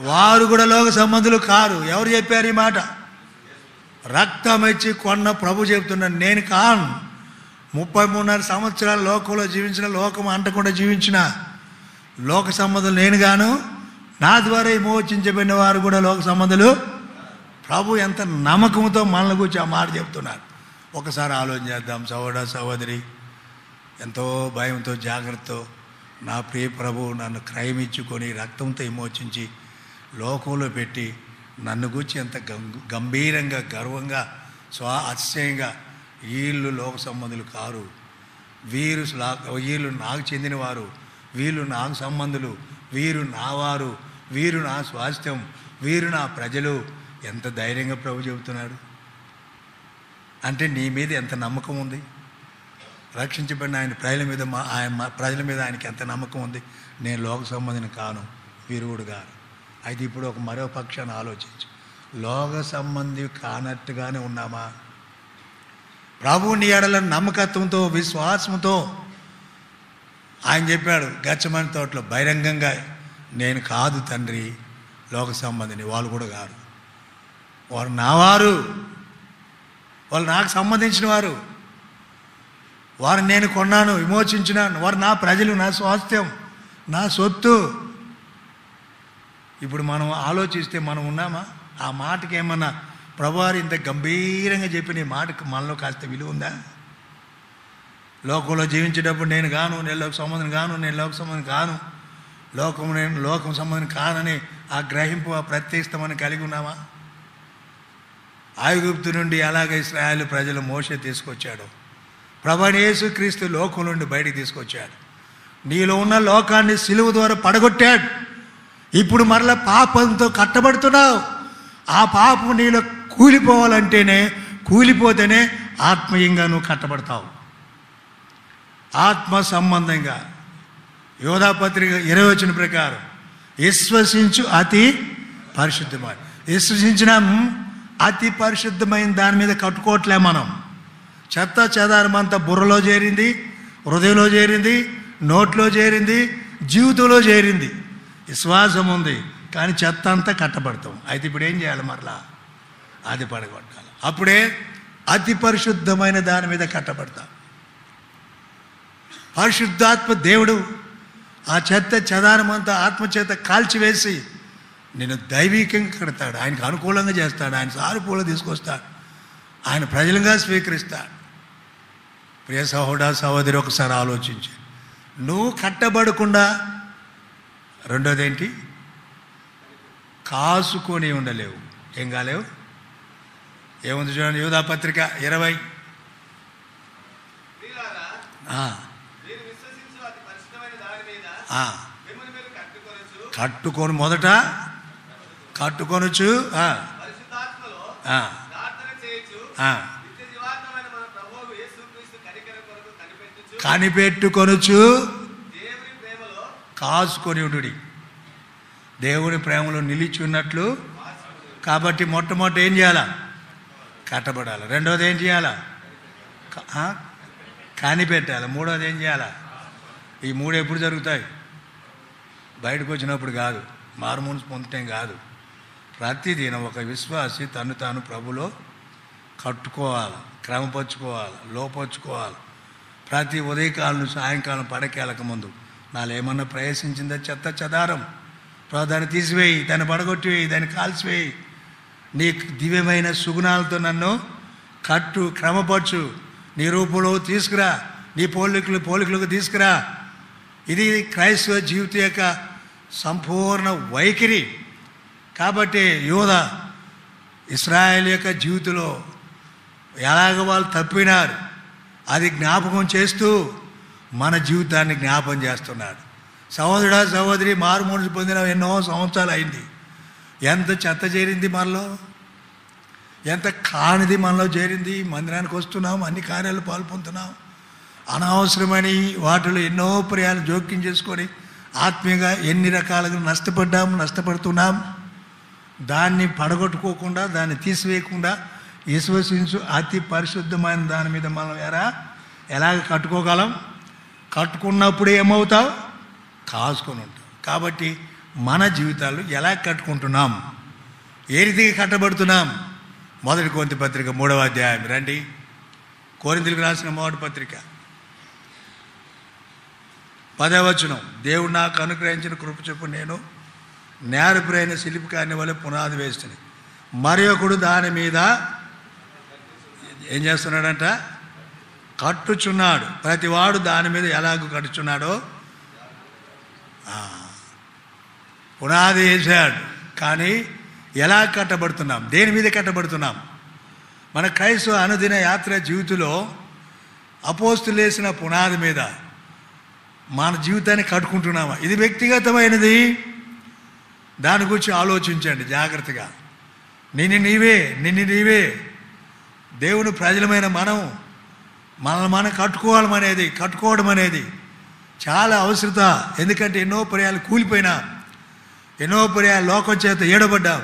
వారు కూడా లోక సంబంధులు కారు. ఎవరు చెప్పారు ఈ మాట? రక్తం ఇచ్చి కొన్న ప్రభు చెప్తున్నాను. నేను కాను. 33.5 సంవత్సరాలు లోకంలో జీవించిన, లోకం అంటకుండా జీవించిన లోక సంబంధులు నేను గాను. నా ద్వారా విమోచించబడిన వారు కూడా లోక సంబంధులు. ప్రభు ఎంత నమ్మకంతో మనల్ని గురించి ఆ మాట చెప్తున్నారు. ఒకసారి ఆలోచన చేద్దాం. సహోదర సహోదరి, ఎంతో భయంతో, జాగ్రత్తతో నా ప్రియ ప్రభు నన్ను క్రయమిచ్చుకొని రక్తంతో విమోచించి లోకంలో పెట్టి నన్ను గురించి ఎంత గంభీరంగా, గర్వంగా, అతిశయంగా, వీళ్ళు లోక సంబంధులు కారు, వీళ్ళు నాకు చెందినవారు, వీళ్ళు నాకు సంబంధులు, వీరు నా వారు, వీరు నా స్వాస్థ్యం, వీరు నా ప్రజలు. ఎంత ధైర్యంగా ప్రభు చెబుతున్నాడు. అంటే నీ మీద ఎంత నమ్మకం ఉంది? రక్షించబడిన ఆయన ప్రజల మీద ఆయనకి ఎంత నమ్మకం ఉంది? నేను లోక సంబంధిని కాను, వీరుడు గారు. అయితే ఇప్పుడు మరో పక్షాన్ని ఆలోచించు. లోక సంబంధి కానట్టుగానే ఉన్నామా? ప్రభువుని ఎడల నమ్మకత్వంతో, విశ్వాసంతో ఆయన చెప్పాడు గెత్సేమనే తోటలో బహిరంగంగా, నేను కాదు తండ్రి లోక సంబంధిని, వాళ్ళు కూడా కాదు, వారు నావారు, వాళ్ళు నాకు సంబంధించిన వారు, వారు నేను కొన్నాను, విమోచించినాను, వారు నా ప్రజలు, నా స్వాస్థ్యం, నా సొత్తు. ఇప్పుడు మనం ఆలోచిస్తే మనం ఉన్నామా? ఆ మాటకి ఏమన్నా ప్రభువారు ఇంత గంభీరంగా చెప్పిన ఈ మాటకు మనలో కాస్త విలువ ఉందా? లోకంలో జీవించేటప్పుడు నేను గాను, నేను లోక సంబంధం గాను, నేను లోక సంబంధం కాను, నేను లోకం సంబంధం కానని ఆ గ్రహింపు, ఆ ప్రత్యక్షమని కలిగి ఉన్నామా? ఐగుప్తు నుండి అలాగే ఇశ్రాయేలు ప్రజలు మోషే తీసుకొచ్చాడు. ప్రభువైన యేసుక్రీస్తు లోకం నుండి బయటికి తీసుకొచ్చాడు. నీలో ఉన్న లోకాన్ని సిలువ ద్వారా పడగొట్టాడు. ఇప్పుడు మరలా పాపంతో కట్టబడుతున్నావు. ఆ పాపం నీలో కూలిపోతేనే ఆత్మీయంగా నువ్వు కట్టబడతావు. ఆత్మ సంబంధంగా యోధాపత్రిక 20 వచనం ప్రకారం విశ్వసించు అతి పరిశుద్ధమైన, విశ్వసించిన అతి పరిశుద్ధమైన దాని మీద కట్టుకోవట్లే మనం. చెత్త చెదారమంతా బుర్రలో చేరింది, హృదయంలో చేరింది, నోట్లో చేరింది, జీవితంలో చేరింది. విశ్వాసం ఉంది కానీ చెత్త అంతా కట్టబడతాం. అయితే ఇప్పుడు ఏం చేయాలి? మరలా అది పడగొట్టాలి. అప్పుడే అతి పరిశుద్ధమైన దాని మీద కట్టబడతాం. పరిశుద్ధాత్మ దేవుడు ఆ చెత్త చెదారమంతా ఆత్మచేత కాల్చివేసి నేను దైవికంగా కడతాడు. ఆయనకు అనుకూలంగా చేస్తాడు. ఆయన సానుకూలంగా తీసుకొస్తాడు. ఆయన ప్రజలుగా స్వీకరిస్తాడు. ప్రియ సహోదర సహోదరి, ఒకసారి ఆలోచించి, నువ్వు కట్టబడకుండా రెండోది ఏంటి? కాసుకొని ఉండలేవు. ఏం కాలేవు? ఏముంది చూడండి, యోధాపత్రిక 20. కట్టుకొని మొదట కట్టుకొనొచ్చు, కనిపెట్టుకొనుచు కాసుకొని ఉండుడి. దేవుని ప్రేమలో నిలిచి ఉన్నట్లు. కాబట్టి మొట్టమొదటి ఏం చేయాలా? కట్టబడాలి. రెండోది ఏం చేయాలా? కనిపెట్టాలి. మూడోది ఏం చేయాలా? ఈ మూడు ఎప్పుడు జరుగుతాయి? బయటకు వచ్చినప్పుడు కాదు, మారుమూసి పొందటం కాదు. ప్రతిదినం ఒక విశ్వాసి తను తాను ప్రభులో కట్టుకోవాలి, క్రమపరుచుకోవాలి, లోపరుచుకోవాలి. ప్రతి ఉదయకాలం సాయంకాలం పడకేళ్ళక ముందు నాలో ఏమన్నా ప్రవేశించిందా చెత్త చెదారం, దాన్ని తీసివేయి, దాన్ని పడగొట్టివేయి, దాన్ని కాల్చివేయి. నీ దివ్యమైన సుగుణాలతో నన్ను కట్టు, క్రమపరచు, నీ రూపంలో తీసుకురా, నీ పోలికలకు తీసుకురా. ఇది క్రైస్తవ జీవిత యొక్క సంపూర్ణ వైఖరి. కాబట్టి యూదా ఇశ్రాయేల్ యొక్క జీవితంలో ఎలాగ వాళ్ళు తప్పినారు అది జ్ఞాపకం చేస్తూ మన జీవితాన్ని జ్ఞాపకం చేస్తున్నాడు. సహోదరుడా సహోదరి, మారుమూసి పొందిన ఎన్నో సంవత్సరాలు అయింది. ఎంత చెత్త చేరింది మనలో, ఎంత కానిది మనలో చేరింది. మందిరానికి వస్తున్నాం, అన్ని కార్యాలు పాల్పొందుతున్నాం, అనవసరమైన వాటిలో ఎన్నో పర్యాలు జోక్యం చేసుకొని ఆత్మీయంగా ఎన్ని రకాలుగా నష్టపడుతున్నాం. దాన్ని పడగొట్టుకోకుండా, దాన్ని తీసివేయకుండా విశ్వసించు అతి పరిశుద్ధమైన దాని మీద మనం ఎలాగ కట్టుకోగలం? కట్టుకున్నప్పుడు ఏమవుతావు? కాసుకొని ఉంటాం. కాబట్టి మన జీవితాలు ఎలా కట్టుకుంటున్నాం, ఏ రీతిగా కట్టబడుతున్నాం? మొదటి కొరింథీ పత్రిక 3వ అధ్యాయం రండి. కొరింథీయులకు రాసిన మొదటి పత్రిక 10వ వచనం. దేవుడు నాకు అనుగ్రహించిన కృప చొప్పున నేను నేరపురైన శిల్పికారిని వలె పునాది వేస్తుంది, మరి ఒకడు దాని మీద ఏం చేస్తున్నాడంట? కట్టుచున్నాడు. ప్రతివాడు దాని మీద ఎలాగ కట్టుచున్నాడో పునాది వేశాడు. కానీ ఎలా కట్టబడుతున్నాం? దేని మీద కట్టబడుతున్నాం? మన క్రైస్తవ అనుదిన యాత్ర జీవితంలో అపోస్తులు వేసిన పునాది మీద మన జీవితాన్ని కట్టుకుంటున్నామా? ఇది వ్యక్తిగతమైనది. దాని గురించి ఆలోచించండి జాగ్రత్తగా. నిన్ను నీవే దేవుని ప్రజలమైన మనం కట్టుకోవడం అనేది చాలా అవసరత. ఎందుకంటే ఎన్నో పర్యాలు కూలిపోయినా, ఎన్నో పర్యాలు లోకం చేత ఏడబడ్డాం,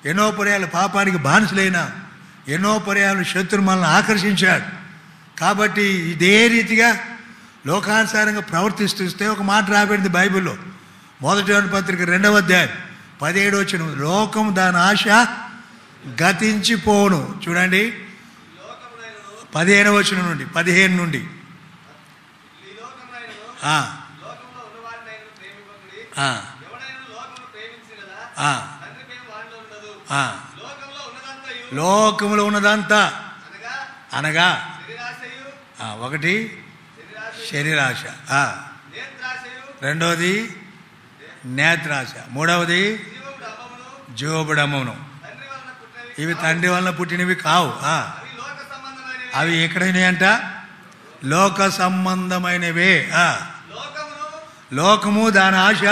ఎన్నో పర్యాలు పాపానికి బానిసలైనా, ఎన్నో పర్యాలు శత్రువు మనల్ని ఆకర్షించాడు. కాబట్టి ఇదే రీతిగా లోకానుసారంగా ప్రవర్తిస్తూ ఒక మాట రాబడింది బైబిల్లో. మొదటి పత్రిక 2వ అధ్యాయం 17వ వచనం. లోకం దాని ఆశ గతించిపోను. చూడండి 15వ వచనం నుండి 15 నుండి. లోకంలో ఉన్నదంతా అనగా ఒకటి శరీరాశ, రెండవది నేత్రాశ, మూడవది జీవబడమను. ఇవి తండ్రి వలన పుట్టినవి కావు. అవి ఎక్కడైనా అంట లోక సంబంధమైనవే. లోకము దాని ఆశ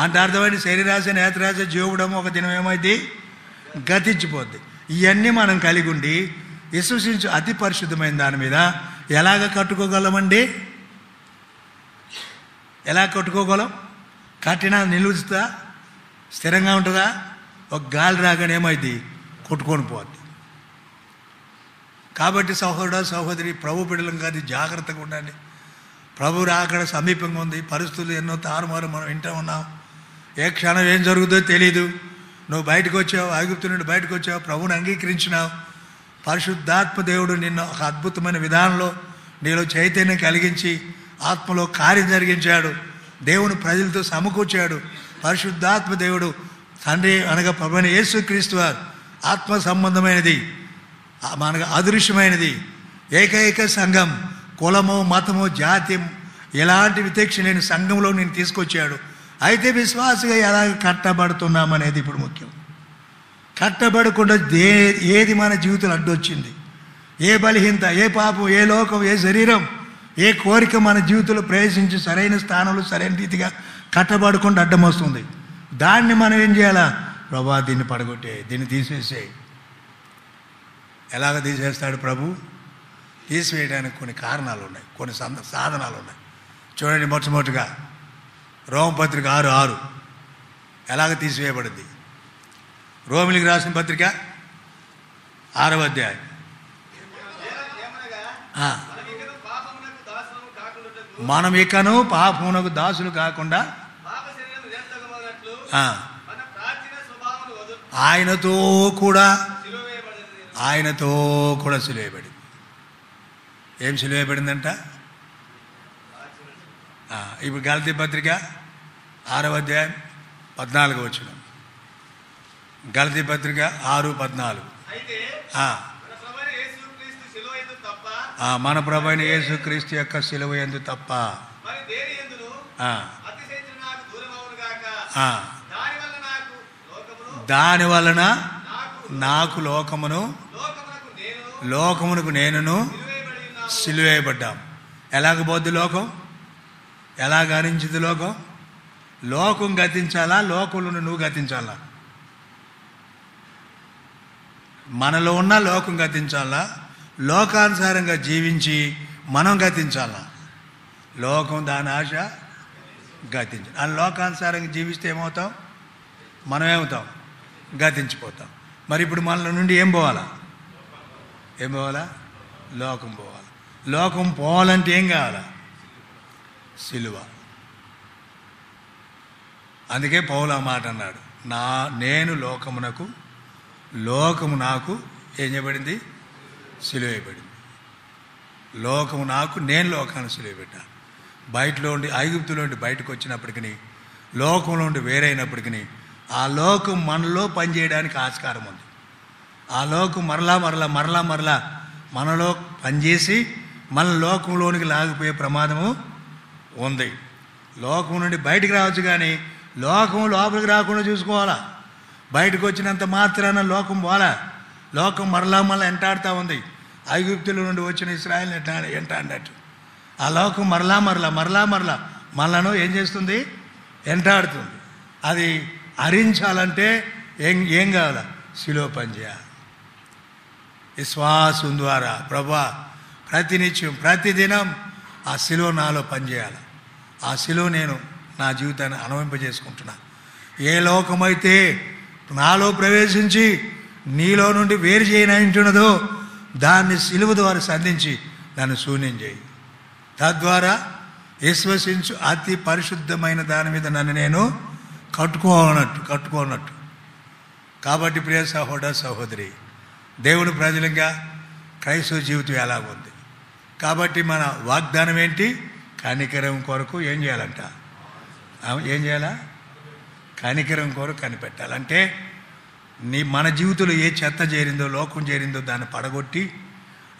అంటే అర్థమైన శరీరాశ, నేత్రాశ, జీవబడము ఒక దినం ఏమైంది? గతించిపోద్ది. ఇవన్నీ మనం కలిగి ఉండి విశ్వసించు అతి పరిశుద్ధమైన దాని మీద ఎలాగ కట్టుకోగలమండి? ఎలా కట్టుకోగలం? కట్టినా నిలుస్తుందా? స్థిరంగా ఉంటుందా? ఒక గాలి రాగానే ఏమైంది? కొట్టుకొని పోద్ది. కాబట్టి సహోదరుడా సహోదరి, ప్రభు బిడ్డలం కాదు, జాగ్రత్తగా ఉండండి. ప్రభు రాకడ సమీపంగా ఉంది. పరిస్థితులు ఎన్నో తారుమారు మనం వింటూ ఉన్నాం. ఏ క్షణం ఏం జరుగుతుందో తెలీదు. నువ్వు బయటకు వచ్చావు, ఐగుప్తు నుండి బయటకు వచ్చావు, ప్రభువుని అంగీకరించినావు. పరిశుద్ధాత్మ దేవుడు నిన్ను ఒక అద్భుతమైన విధానంలో నీలో చైతన్యం కలిగించి ఆత్మలో కార్యం జరిగించాడు. దేవుని ప్రజలతో సమకూర్చాడు. పరిశుద్ధాత్మ దేవుడు తండ్రి అనగా ప్రభువైన యేసుక్రీస్తు వారు ఆత్మ సంబంధమైనది, మనకు అదృశ్యమైనది ఏకైక సంఘం, కులము, మతము, జాతి ఎలాంటి వివక్ష లేని సంఘంలో నేను తీసుకొచ్చాడు. అయితే విశ్వాసగా ఎలా కట్టబడుతున్నామనేది ఇప్పుడు ముఖ్యం. కట్టబడకుండా ఏది మన జీవితంలో అడ్డొచ్చింది? ఏ బలహీనత, ఏ పాపం, ఏ లోకం, ఏ శరీరం, ఏ కోరిక మన జీవితంలో ప్రవేశించి సరైన స్థానంలో సరైన రీతిగా కట్టబడకుండా అడ్డం వస్తుంది. దాన్ని మనం ఏం చేయాలా? ప్రభా దీన్ని పడగొట్టే, దీన్ని తీసేసే. ఎలాగ తీసేస్తాడు ప్రభు? తీసివేయడానికి కొన్ని కారణాలు ఉన్నాయి, కొన్ని సాధనాలు ఉన్నాయి. చూడండి, మొట్టమొదటిగా రోమపత్రిక 6:6 ఎలాగ తీసివేయబడింది? రోమిలికి రాసిన పత్రిక 6వ అధ్యాయం. మనం ఇకను పాపమునకు దాసులు కాకుండా ఆయనతో కూడా సిలువేయబడింది. ఏం సిలువేయబడిందంట? ఇప్పుడు గలతీ పత్రిక 6వ అధ్యాయం 14 వచనం. గలతీ పత్రిక 6:14. మన ప్రభువైన యేసుక్రీస్తు యొక్క సిలువ యందు తప్ప దాని వలన నాకు లోకమునకు నేనును సిలువేయబడ్డాం. ఎలాగ పోద్ది లోకం? ఎలా గతించింది లోకం? లోకం గతించాలా? లోకంలో నువ్వు గతించాలా? మనలో ఉన్న లోకం గతించాలా? లోకానుసారంగా జీవించి మనం గతించాలా? లోకం దాని ఆశ గతించాలి. ఆ లోకానుసారంగా జీవిస్తే ఏమవుతాం? మనం ఏమవుతాం? గతించిపోతాం. మరి ఇప్పుడు మనలో నుండి ఏం పోవాలా? లోకం పోవాలి. లోకం పోవాలంటే ఏం కావాలా? సిలువ. అందుకే పౌలు ఆ మాట అన్నాడు, నేను లోకమునకు, లోకము నాకు ఏం చేయబడింది? సిలువేయబడింది. లోకము నాకు, నేను లోకాన్ని సిలువబెట్టాను. బయటలో ఉండి, ఐగుప్తులో ఉండి బయటకు వచ్చినప్పటికీ, లోకంలో ఉండి వేరైనప్పటికీ ఆ లోకం మనలో పనిచేయడానికి ఆస్కారం ఉంది. ఆ లోకం మరలా మనలో పనిచేసి మన లోకంలోనికి లాగిపోయే ప్రమాదము ఉంది. లోకం నుండి బయటికి రావచ్చు, కానీ లోకం లోపలికి రాకుండా చూసుకోవాలా. బయటకు వచ్చినంత మాత్రాన లోకం పోలా. లోకం మరలా ఎంటాడుతూ ఉంది. ఐగుప్తుల నుండి వచ్చిన ఇశ్రాయేలుని ఎంటాడినట్టు ఆ లోకం మరలా మనలను ఏం చేస్తుంది? ఎంటాడుతుంది. అది హరించాలంటే ఏం కావాలా? సిలువ పని చేయాలి. విశ్వాసం ద్వారా ప్రభువా ప్రతినిత్యం ప్రతిదినం ఆ సిలువ నాలో పనిచేయాలి. ఆ సిలువ నేను నా జీవితాన్ని అనుభవింపజేసుకుంటున్నా. ఏ లోకమైతే నాలో ప్రవేశించి నీలో నుండి వేరు చేయనంటున్నదో దాన్ని సిలువ ద్వారా సంధించి నన్ను శూన్యం చేయి. తద్వారా విశ్వసించు అతి పరిశుద్ధమైన దాని మీద నన్ను నేను కట్టుకోనట్టు. కాబట్టి ప్రియ సహోదర సహోదరి, దేవుని ప్రజలంగా క్రైస్తవ జీవితం ఎలాగుంది? కాబట్టి మన వాగ్దానం ఏంటి? కనికరం కొరకు ఏం చేయాలంట? ఏం చేయాలా? కనికరం కొరకు కనిపెట్టాలంటే మన జీవితంలో ఏ చెత్త చేరిందో, లోకం చేరిందో దాన్ని పడగొట్టి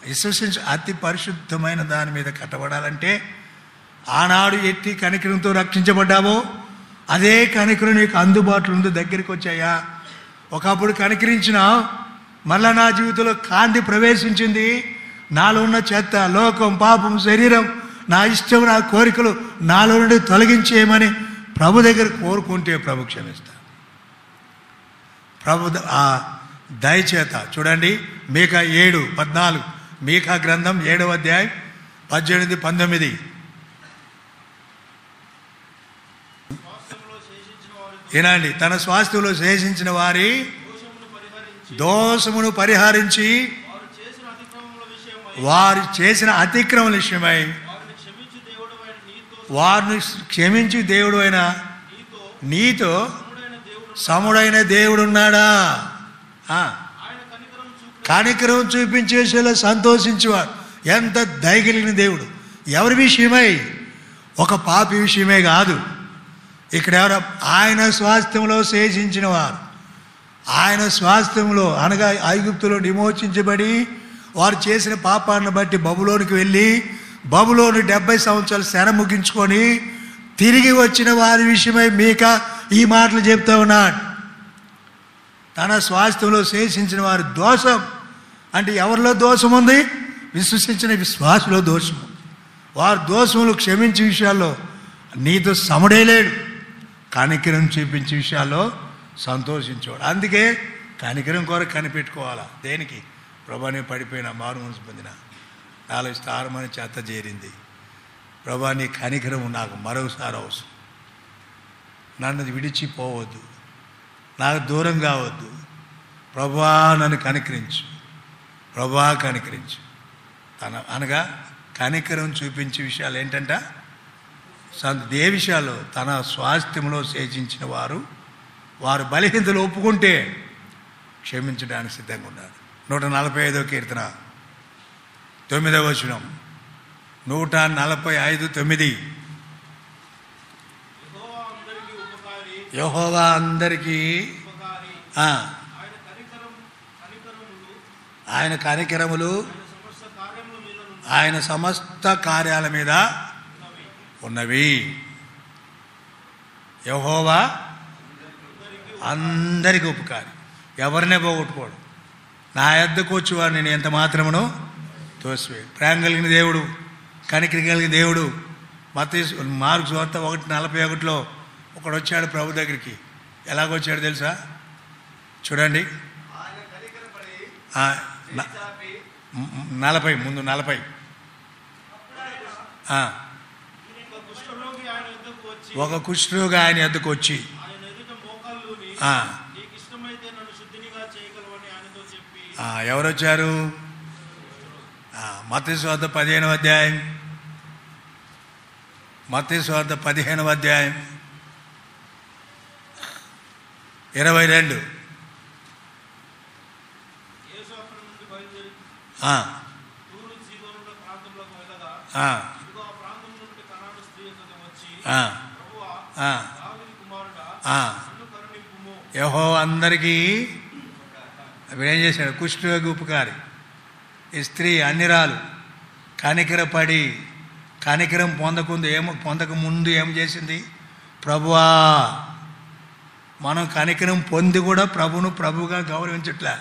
విశ్వసించి అతి పరిశుద్ధమైన దాని మీద కట్టబడాలంటే ఆనాడు ఎట్టి కనికరంతో రక్షించబడ్డావో అదే కనికరం నీకు అందుబాటులో ఉందో, దగ్గరికి వచ్చాయా? ఒకప్పుడు కనికరించిన మళ్ళా నా జీవితంలో కాంతి ప్రవేశించింది. నాలో ఉన్న చెత్త, లోకం, పాపం, శరీరం, నా ఇష్టం, నా కోరికలు నాలో నుండి తొలగించేయమని ప్రభు దగ్గర కోరుకుంటే ప్రభు క్షమిస్తాడు. ప్రభు ఆ దయచేత చూడండి, మీకా 7:14, మీకా గ్రంథం 7వ అధ్యాయం 18-19. ఏనండి, తన స్వాస్థ్యంలో శేషించిన వారి దోషమును పరిహరించి వారు చేసిన అతిక్రమల విషయమై వారిని క్షమించి దేవుడు అయిన నీతో సముడైన దేవుడున్నాడా? కనికరం చూపించే విషయంలో సంతోషించేవాడు. ఎంత దయగలిగిన దేవుడు! ఎవరి విషయమై? ఒక పాపి విషయమే కాదు. ఇక్కడ ఎవరు? ఆయన స్వాస్థ్యంలో శేషించిన వారు. ఆయన స్వాస్థ్యంలో అనగా ఐగుప్తులో విమోచించబడి వారు చేసిన పాపాన్ని బట్టి బబులోనికి వెళ్ళి బబులోను 70 సంవత్సరాలు శర ముగించుకొని తిరిగి వచ్చిన వారి విషయమై మీకా ఈ మాటలు చెప్తా ఉన్నాడు. తన స్వాస్థ్యంలో శేషించిన వారి దోషం అంటే ఎవరిలో దోషం ఉంది? విశ్వసించిన విశ్వాసులో దోషం. వారి దోషములు క్షమించే విషయాల్లో నీతో సముడే లేడు. కనికరం చూపించే విషయాల్లో సంతోషించేవాడు. అందుకే కనికరం కొరకు కనిపెట్టుకోవాలా. దేనికి? ప్రభా నీ పడిపోయిన, మారు మనసు పొందిన, నాలో స్థానమని చెత్త చేరింది. ప్రభా నీ కనికరం నాకు మరొకసారి అవసరం. నన్ను విడిచిపోవద్దు, నాకు దూరం కావద్దు. ప్రభా నన్ను కనికరించు, ప్రభా కనికరించు. అనగా కనికరం చూపించే విషయాలు ఏంటంట, ఏ విషయాలు? తన స్వాస్థ్యంలో శేషించిన వారు బలహీనతలు ఒప్పుకుంటే క్షమించడానికి సిద్ధంగా ఉన్నారు. 145వ కీర్తన 9వ వచనం. 145:9. యెహోవా అందరికీ ఆయన కనికరములు ఆయన సమస్త కార్యాల మీద ఉన్నవి. యెహోవా అందరికీ ఉపకారి, ఎవరినే పోగొట్టుకోడు. నా యొద్దకు వచ్చి వారు నేను ఎంత మాత్రమును తోసివేయడు. ప్రేమ కలిగిన దేవుడు, కనికరం కలిగిన దేవుడు. మార్కు సువార్త 1:41 ఒకడు వచ్చాడు ప్రభు దగ్గరికి. ఎలాగొచ్చాడు తెలుసా? చూడండి, 40 ముందు 40. ఒక కుష్ఠరోగి ఆయన ఎద్దుకు వచ్చి ఎవరు వచ్చారు? మత్తయి సువార్త 15వ అధ్యాయం, మత్తయి సువార్త 15వ అధ్యాయం 22. యెహోవా అందరికీ వీడేం చేశాడు? కుష్ఠరోగి ఉపకారి. ఈ స్త్రీ అన్నిరాలు కనికరపడి, కనికరం పొందక ముందు ఏం చేసింది? ప్రభువా, మనం కనికరం పొంది కూడా ప్రభువుగా గౌరవించట్లే.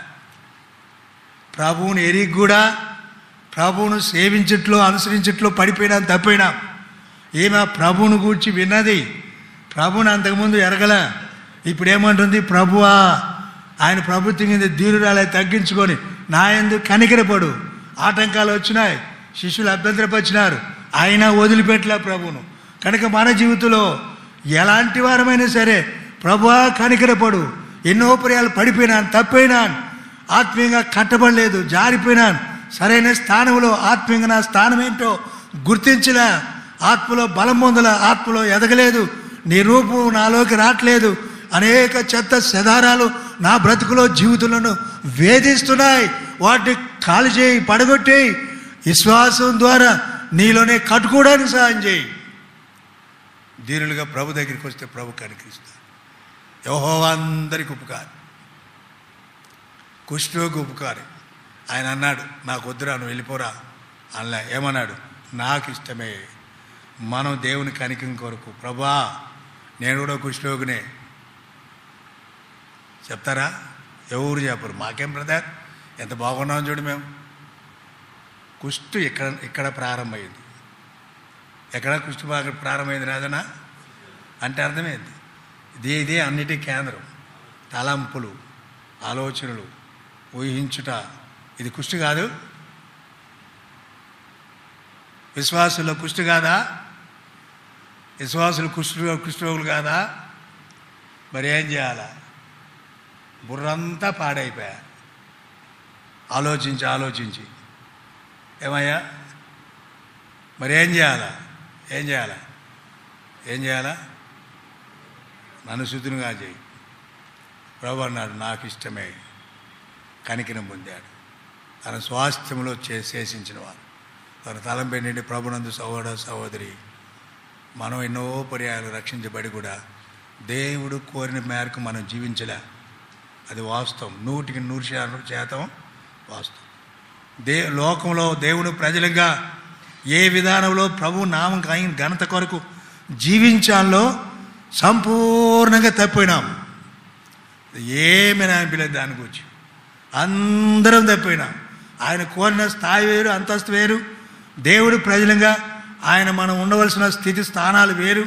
ప్రభువుని ఎరిగి కూడా ప్రభువును సేవించట్లో, అనుసరించట్లో పడిపోయినా, తప్పినా. ఈమె ప్రభువును గూర్చి విన్నది, ప్రభువుని అంతకుముందు ఎరగల. ఇప్పుడు ఏమంటుంది? ప్రభువా, ఆయన ప్రభుత్వం కింద దీనురాలే తగ్గించుకొని నా యందు కనికరపడు. ఆటంకాలు వచ్చినాయి, శిష్యులు అభ్యంతరపరిచినారు, అయినా వదిలిపెట్టలే ప్రభువును. కనుక మన జీవితంలో ఎలాంటి వారమైనా సరే ప్రభువా కనికరపడు. ఎన్నో పర్యాలు పడిపోయినాను, తప్పైనాను, ఆత్మీయంగా కట్టబడలేదు, జారిపోయినాను, సరైన స్థానంలో ఆత్మీయంగా నా స్థానం ఏంటో గుర్తించలే, ఆత్మలో బలం పొందల, ఆత్మలో ఎదగలేదు, నీ రూపం నాలోకి రావట్లేదు. అనేక చెత్త సెదారాలు నా బ్రతుకులో, జీవితంలో వేధిస్తున్నాయి. వాటిని కాలు చేయి, పడగొట్టేయి. విశ్వాసం ద్వారా నీలోనే కట్టుకోవడానికి సహాయం చేయి. దీనులుగా ప్రభు దగ్గరికి వస్తే ప్రభు కనికరిస్తాడు. యెహోవా అందరికి ఉపకారి, కుష్ఠరోగి ఉపకారి. ఆయన అన్నాడు, నాకు వద్దురా, నువ్వు వెళ్ళిపోరా అలా. ఏమన్నాడు? నాకు ఇష్టమే. మనం దేవుని కనికరం కొరకు, ప్రభా నేను కూడా కుష్ఠరోగినే చెప్తారా? ఎవరు చెప్పరు. మాకేం బ్రదర్, ఎంత బాగున్నామని చూడు మేము. కుష్టు ఇక్కడ ప్రారంభమైంది. ఎక్కడ కుష్టు ప్రారంభమైంది రాదనా అంటే అర్థమైంది. ఇదే అన్నిటి కేంద్రం. తలంపులు, ఆలోచనలు, ఊహించుట, ఇది కుష్టు కాదు. విశ్వాసుల్లో కుష్టు కాదా? విశ్వాసులు కుష్ఠరోగులు కాదా? మరి ఏం చేయాలా? బుర్రంతా పాడైపోయా. ఆలోచించి ఏమయ్యా మరి ఏం చేయాలా? నన్ను శుద్ధునిగా చేయి. ప్రభు అన్నాడు, నాకు ఇష్టమే. కనికరం పొందాడు. తన స్వాస్థ్యంలో శేషించిన వారు, తన తలంపై నుండి ప్రభునందు సహోదరి, మనం ఎన్నో పర్యాయాలు రక్షించబడి కూడా దేవుడు కోరిన మేరకు మనం జీవించలే. అది వాస్తవం, 100% వాస్తవం. లోకంలో దేవుడు ప్రజలుగా ఏ విధానంలో ప్రభు నామం ఘనత కొరకు జీవించాలో సంపూర్ణంగా తప్పిపోయినాం. ఏమైనా అనిపించలేదు దాని గురించి. అందరం తప్పిపోయినాం. ఆయన కోరిన స్థాయి వేరు, అంతస్తు వేరు. దేవుడు ప్రజలంగా ఆయన మనం ఉండవలసిన స్థితి స్థానాలు వేరు.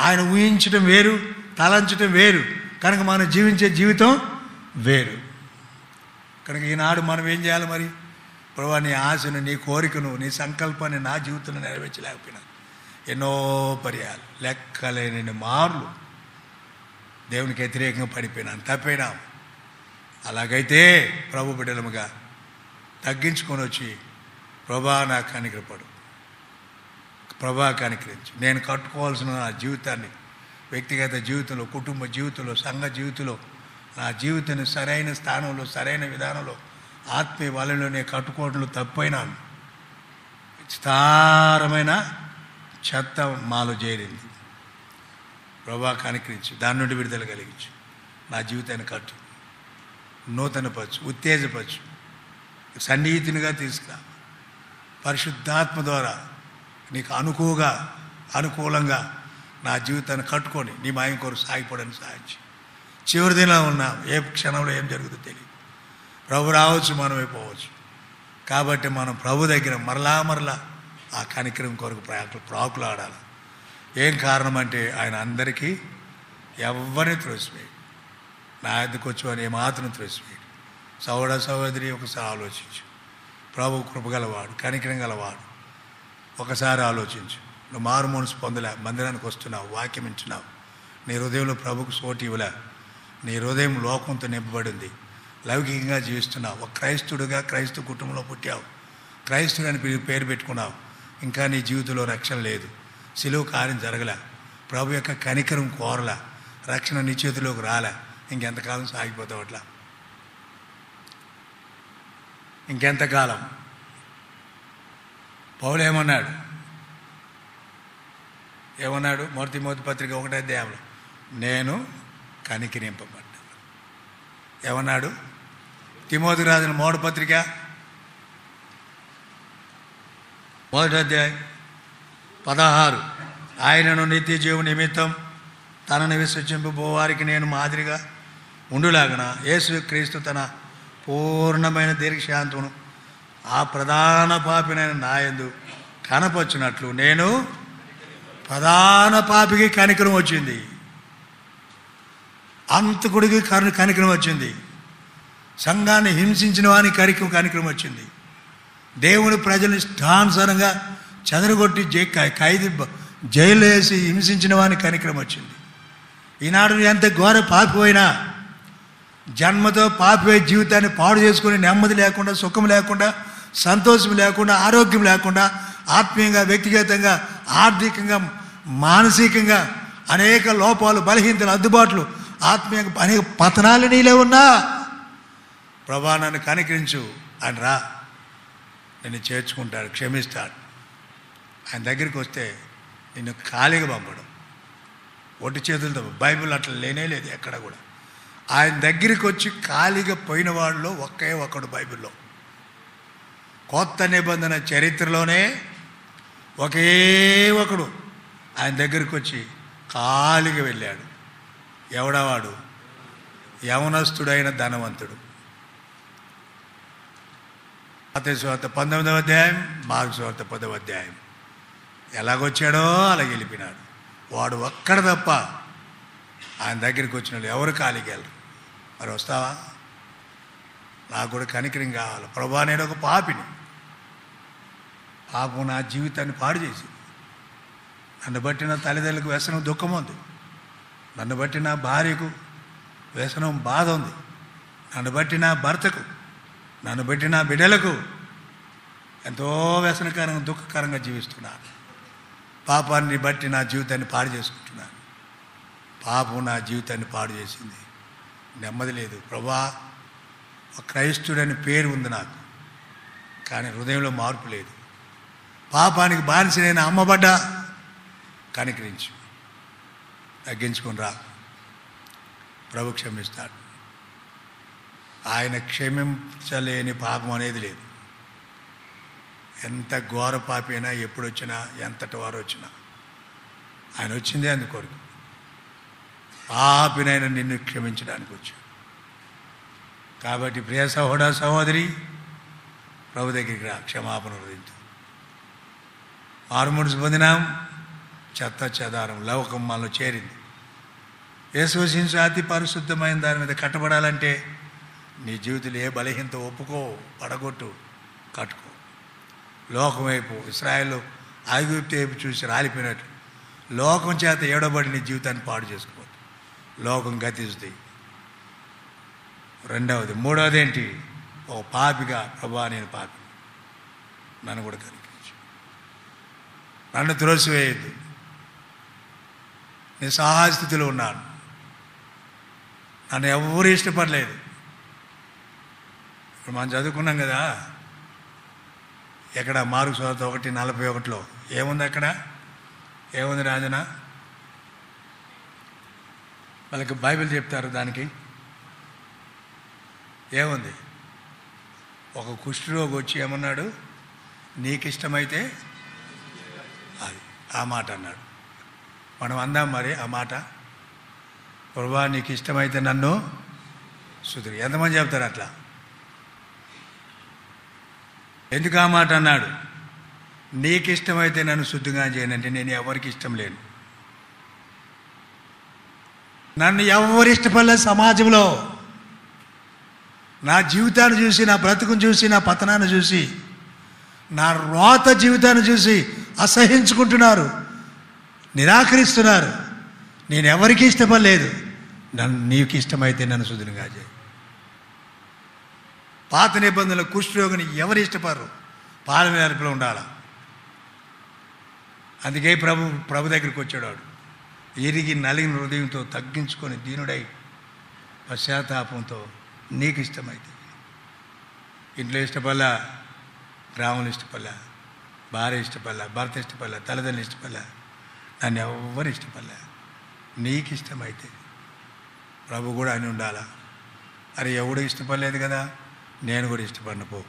ఆయన ఊహించడం వేరు, తలంచడం వేరు. కనుక మనం జీవించే జీవితం వేరు. కనుక ఈనాడు మనం ఏం చేయాలి మరి? ప్రభువా, నీ ఆశను, నీ కోరికను, నీ సంకల్పాన్ని నా జీవితంలో నెరవేర్చలేకపోయినా ఎన్నో పర్యాలు, లెక్కలేని మార్లు దేవునికి వ్యతిరేకంగా పడిపోయినాను, తప్పైనాం. అలాగైతే ప్రభు బిడ్డలముగా తగ్గించుకొని వచ్చి, ప్రభా నాకు కనికరపడు, ప్రభా కనికరించు, నేను కట్టుకోవాల్సిన నా జీవితాన్ని, వ్యక్తిగత జీవితంలో, కుటుంబ జీవితంలో, సంఘ జీవితంలో, నా జీవితాన్ని సరైన స్థానంలో, సరైన విధానంలో, ఆత్మీయ వలెలో నేను కట్టుకోవడంలో తప్పైనాను. విస్తారమైన చెత్త మాలో చేరింది. ప్రభా కనికరించు, దాని నుండి విడుదల కలిగించు, నా జీవితాన్ని కట్టు, నూతనపరచు, ఉత్తేజపరచు, సన్నిహితునిగా తీసుకురా. పరిశుద్ధాత్మ ద్వారా నీకు అనుకూలంగా నా జీవితాన్ని కట్టుకొని నీ మాయం కొరకు సాగిపోవడానికి సాధించి, చివరి దినం ఉన్నా ఏ క్షణంలో ఏం జరుగుతుందో తెలియదు. ప్రభు రావచ్చు, మనం అయిపోవచ్చు. కాబట్టి మనం ప్రభు దగ్గర మరలా ఆ కనికరం కొరకు ప్రాకులాడాలి. ఏం కారణం అంటే ఆయన అందరికీ ఎవరిని త్రోసివేయడు. నా ఎద్దుకు వచ్చి అని ఏమాత్రం త్రోసివేయడు. సహోదరి ఒకసారి ఆలోచించు. ప్రభు కృపగలవాడు, కనికరం గలవాడు. ఒకసారి ఆలోచించు. నువ్వు మారు మనసు పొందలే, మందిరానికి వస్తున్నావు, వాక్యం ఇచ్చున్నావు, నీ హృదయంలో ప్రభుకు సోటి ఇవ్వలే, నీ హృదయం లోకంతో నింపబడింది, లౌకికంగా జీవిస్తున్నావు, ఒక క్రైస్తుడుగా క్రైస్తవ కుటుంబంలో పుట్టావు, క్రైస్తుడని పేరు పెట్టుకున్నావు, ఇంకా నీ జీవితంలో రక్షణ లేదు, సిలువ కార్యం జరగలే, ప్రభు యొక్క కనికరం కోరలే, రక్షణ నీ చేతిలోకి రాలే, ఇంకెంతకాలం సాగిపోతావు అట్లా? ఇంకెంతకాలం? పౌలు ఏమన్నాడు? మొదటి తిమోతి పత్రిక 1వ అధ్యాయంలో, నేను కనికరింపబడ్డా. ఏమన్నాడు? తిమోతి రాసిన మొదటి పత్రిక 1వ అధ్యాయం 16, ఆయనను నిత్య జీవ నిమిత్తం తనను విసర్జింపబో వారికి నేను మాదిరిగా ఉండులాగన యేసు క్రీస్తు తన పూర్ణమైన దీర్ఘశాంతమును ఆ ప్రధాన పాపినైన నాయందు కనపచ్చినట్లు నేను ప్రధాన పాపికి కనికరం వచ్చింది, అంతకుడికి కనికరం వచ్చింది, సంఘాన్ని హింసించిన వానికి కనికరం వచ్చింది, దేవుని ప్రజల్ని ఇష్టానుసారంగా చెదరగొట్టి జైలు వేసి హింసించిన వానికి కనికరం వచ్చింది. ఈనాడు ఎంత ఘోర పాపిపోయినా, జన్మతో పాపిపోయి జీవితాన్ని పాడు చేసుకుని నెమ్మది లేకుండా, సుఖం లేకుండా, సంతోషం లేకుండా, ఆరోగ్యం లేకుండా, ఆత్మీయంగా, వ్యక్తిగతంగా, ఆర్థికంగా, మానసికంగా అనేక లోపాలు, బలహీనతలు, అద్దుబాట్లు, ఆత్మీయంగా అనేక పతనాలు నీలే ఉన్నా, ప్రభా నన్ను కనికరించు అని రా, నిన్ను చేర్చుకుంటాడు, క్షమిస్తాడు. ఆయన దగ్గరికి వస్తే నిన్ను ఖాళీగా పంపడం, ఒట్టి చేతులతో. బైబిల్ అట్లా లేనే లేదు ఎక్కడ కూడా. ఆయన దగ్గరికి వచ్చి ఖాళీగా పోయిన వాళ్ళలో ఒకే ఒక్కడు బైబిల్లో, కొత్త నిబంధన చరిత్రలోనే ఒకే ఒకడు ఆయన దగ్గరికి వచ్చి ఖాళీగా వెళ్ళాడు. ఎవడవాడు? యవనస్తుడైన ధనవంతుడు. మత్తయి సువార్త 19వ అధ్యాయం, మార్కు సువార్త 10వ అధ్యాయం. ఎలాగొచ్చాడో అలాగ వెళ్ళిపోయినాడు. వాడు ఒక్కడ తప్ప ఆయన దగ్గరికి వచ్చిన వాళ్ళు ఎవరు ఖాళీకి వెళ్ళరు. మరి వస్తావా? నాకు కూడా కనికరం కావాలి. ప్రభా, నేను ఒక పాపిని, పాపం నా జీవితాన్ని పాడు చేసి, నన్ను బట్టి నా తల్లిదండ్రులకు వ్యసనం దుఃఖం ఉంది, నన్ను బట్టి నా భార్యకు వ్యసనం బాధ ఉంది, నన్ను బట్టి నా భర్తకు, నన్ను బట్టి నా బిడ్డలకు ఎంతో వ్యసనకరంగా, దుఃఖకరంగా జీవిస్తున్నాను. పాపాన్ని బట్టి నా జీవితాన్ని పాడు చేసుకుంటున్నాను. పాపం నా జీవితాన్ని పాడు చేసింది, నెమ్మది లేదు. ప్రభా, ఒక క్రైస్తుడని పేరు ఉంది నాకు, కానీ హృదయంలో మార్పు లేదు. పాపానికి బానిస నేను అమ్మబడ్డా, కనికరించు, తగ్గించుకుని రా, ప్రభు క్షమిస్తాడు. ఆయన క్షమించలేని పాపం అనేది లేదు. ఎంత ఘోర పాపి అయినా, ఎప్పుడు వచ్చినా, ఎంతటి వారు వచ్చినా, ఆయన వచ్చిందే అందుకొరకు. పాపినైనా నిన్ను క్షమించడానికి వచ్చాడు. కాబట్టి ప్రియ సహోదరి, ప్రభు దగ్గరికి రా, క్షమాపణ హృదయంతో. మారుమనసు పొందినాం, చెత్త చెదారం లోకం మనలో చేరింది. యేసు అతి పరిశుద్ధమైన దాని మీద కట్టబడాలంటే నీ జీవితంలో ఏ బలహీనత ఒప్పుకో, పడగొట్టు, కట్టుకో. లోకం వైపు ఇశ్రాయేలు ఐగుప్తు వైపు చూసి రాలిపోయినట్టు లోకం చేత ఏడబడి నీ జీవితాన్ని పాడు చేసుకోవద్దు. లోకం గతిస్తుంది. రెండవది. మూడవది ఏంటి? ఒక పాపిగా, ప్రభా నేను పాపి, నన్ను కూడా కనిపించు, నన్ను త్రోసివేయద్దు, నేను సహాయస్థితిలో ఉన్నాను, నన్ను ఎవరు ఇష్టపడలేదు. ఇప్పుడు మనం చదువుకున్నాం కదా, ఎక్కడ మార్కు సువార్త 1:41 ఏముంది? అక్కడ ఏముంది రాజన? వాళ్ళకి బైబిల్ చెప్తారు, దానికి ఏముంది? ఒక కుష్ఠరోగి వచ్చి ఏమన్నాడు? నీకు ఇష్టమైతే, అది ఆ మాట అన్నాడు. మనం అందాం మరి ఆ మాట, ప్రభువా నీకు ఇష్టమైతే నన్ను శుద్ధి. ఎంతమంది చెప్తారు అట్లా? ఎందుకు ఆ మాట అన్నాడు? నీకు ఇష్టమైతే నన్ను శుద్ధిగా చేయనంటే నేను ఎవరికి ఇష్టం లేను. నన్ను ఎవరు ఇష్టపడలేదు సమాజంలో. నా జీవితాన్ని చూసి, నా బ్రతుకును చూసి, నా పతనాన్ని చూసి, నా రోత జీవితాన్ని చూసి అసహించుకుంటున్నారు, నిరాకరిస్తున్నారు. నేను ఎవరికి ఇష్టపడలేదు. నీకు ఇష్టమైతే నన్ను శుద్ధిగా చేయి. పాత నిబంధనల కుష్ఠరోగిని ఎవరు ఇష్టపడరు? పాలన నేర్పులో ఉండాలి. అందుకే ప్రభు దగ్గరికి వచ్చాడు. ఎరిగి నలిగిన హృదయంతో తగ్గించుకొని దీనుడై పశ్చాత్తాపంతో నీకు ఇష్టమైతే. ఇంట్లో ఇష్టపడలా, గ్రామంలో ఇష్టపడలా, భార్య ఇష్టపడలా, భర్త ఇష్టపడలా, తల్లిదండ్రులు ఇష్టపడలా, నన్ను ఎవరు ఇష్టపడలే. నీకు ఇష్టమైతే ప్రభు కూడా అని ఉండాలా. అరే ఎవడు ఇష్టపడలేదు కదా, నేను కూడా ఇష్టపడిన పో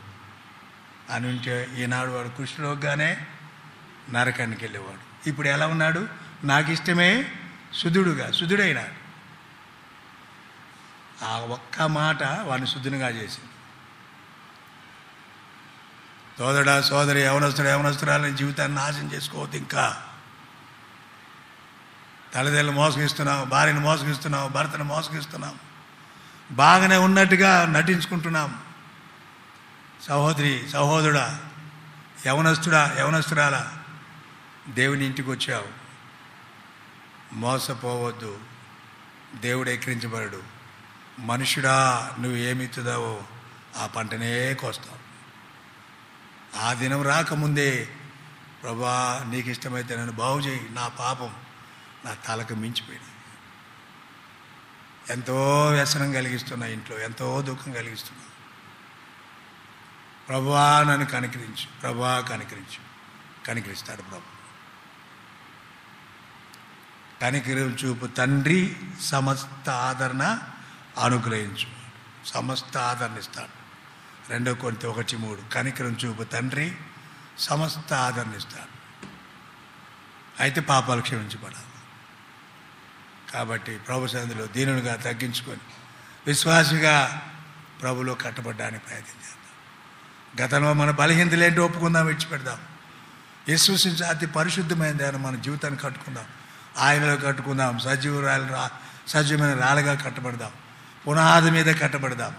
అని ఉంటే ఈనాడు వాడు కుష్ఠరోగిగానే నరకానికి వెళ్ళేవాడు. ఇప్పుడు ఎలా ఉన్నాడు? నాకు ఇష్టమే శుద్ధుడైనాడు. ఆ ఒక్క మాట వాడిని శుద్ధునిగా చేసింది. సోదరుడా, సోదరి, యవనస్తురాలని జీవితాన్ని నాశనం చేసుకోవద్దు. ఇంకా తల్లిదండ్రులు మోసగిస్తున్నాం, భార్యను మోసగిస్తున్నాం, భర్తను మోసగిస్తున్నాం, బాగానే ఉన్నట్టుగా నటించుకుంటున్నాం. సహోదరి, సహోదరుడా, యవనస్తురాలా, దేవుని ఇంటికి వచ్చావు, మోసపోవద్దు. దేవుడు ఎక్కిరించబడడు. మనుషుడా, నువ్వు ఏమిత్తుదావో ఆ పంటనే కోస్తావు. ఆ దినం రాకముందే ప్రభా నీకు ఇష్టమైతే నన్ను బాగు చేయి, నా పాపం నా తలకు మించిపోయింది, ఎంతో వ్యసనం కలిగిస్తున్నా, ఇంట్లో ఎంతో దుఃఖం కలిగిస్తున్నా, ప్రభువా నన్ను కనికరించు, ప్రభువా కనికరించు. కనికరిస్తాడు ప్రభు. కనికరం చూపు తండ్రి సమస్త ఆదరణ అనుగ్రహించు. సమస్త ఆదరణ ఇస్తాడు. 2 కొరింథీ 1:3. కనికరం చూపు తండ్రి సమస్త ఆదరణ ఇస్తాడు. అయితే పాపాలు క్షమించబడాలి. కాబట్టి ప్రభు సన్నిధిలో దీనునిగా తగ్గించుకొని విశ్వాసిగా ప్రభులో కట్టబడ్డానికి ప్రయత్నం చేద్దాం. గతంలో మన బలహీనతలు ఏంటో ఒప్పుకుందాం, విడిచిపెడదాం. విశ్వసించి అతి పరిశుద్ధమైన దాన్ని మన జీవితాన్ని కట్టుకుందాం, ఆయనలో కట్టుకుందాం. సజీవమైన రాళ్ళగా కట్టబడదాం, పునాది మీద కట్టబడదాం.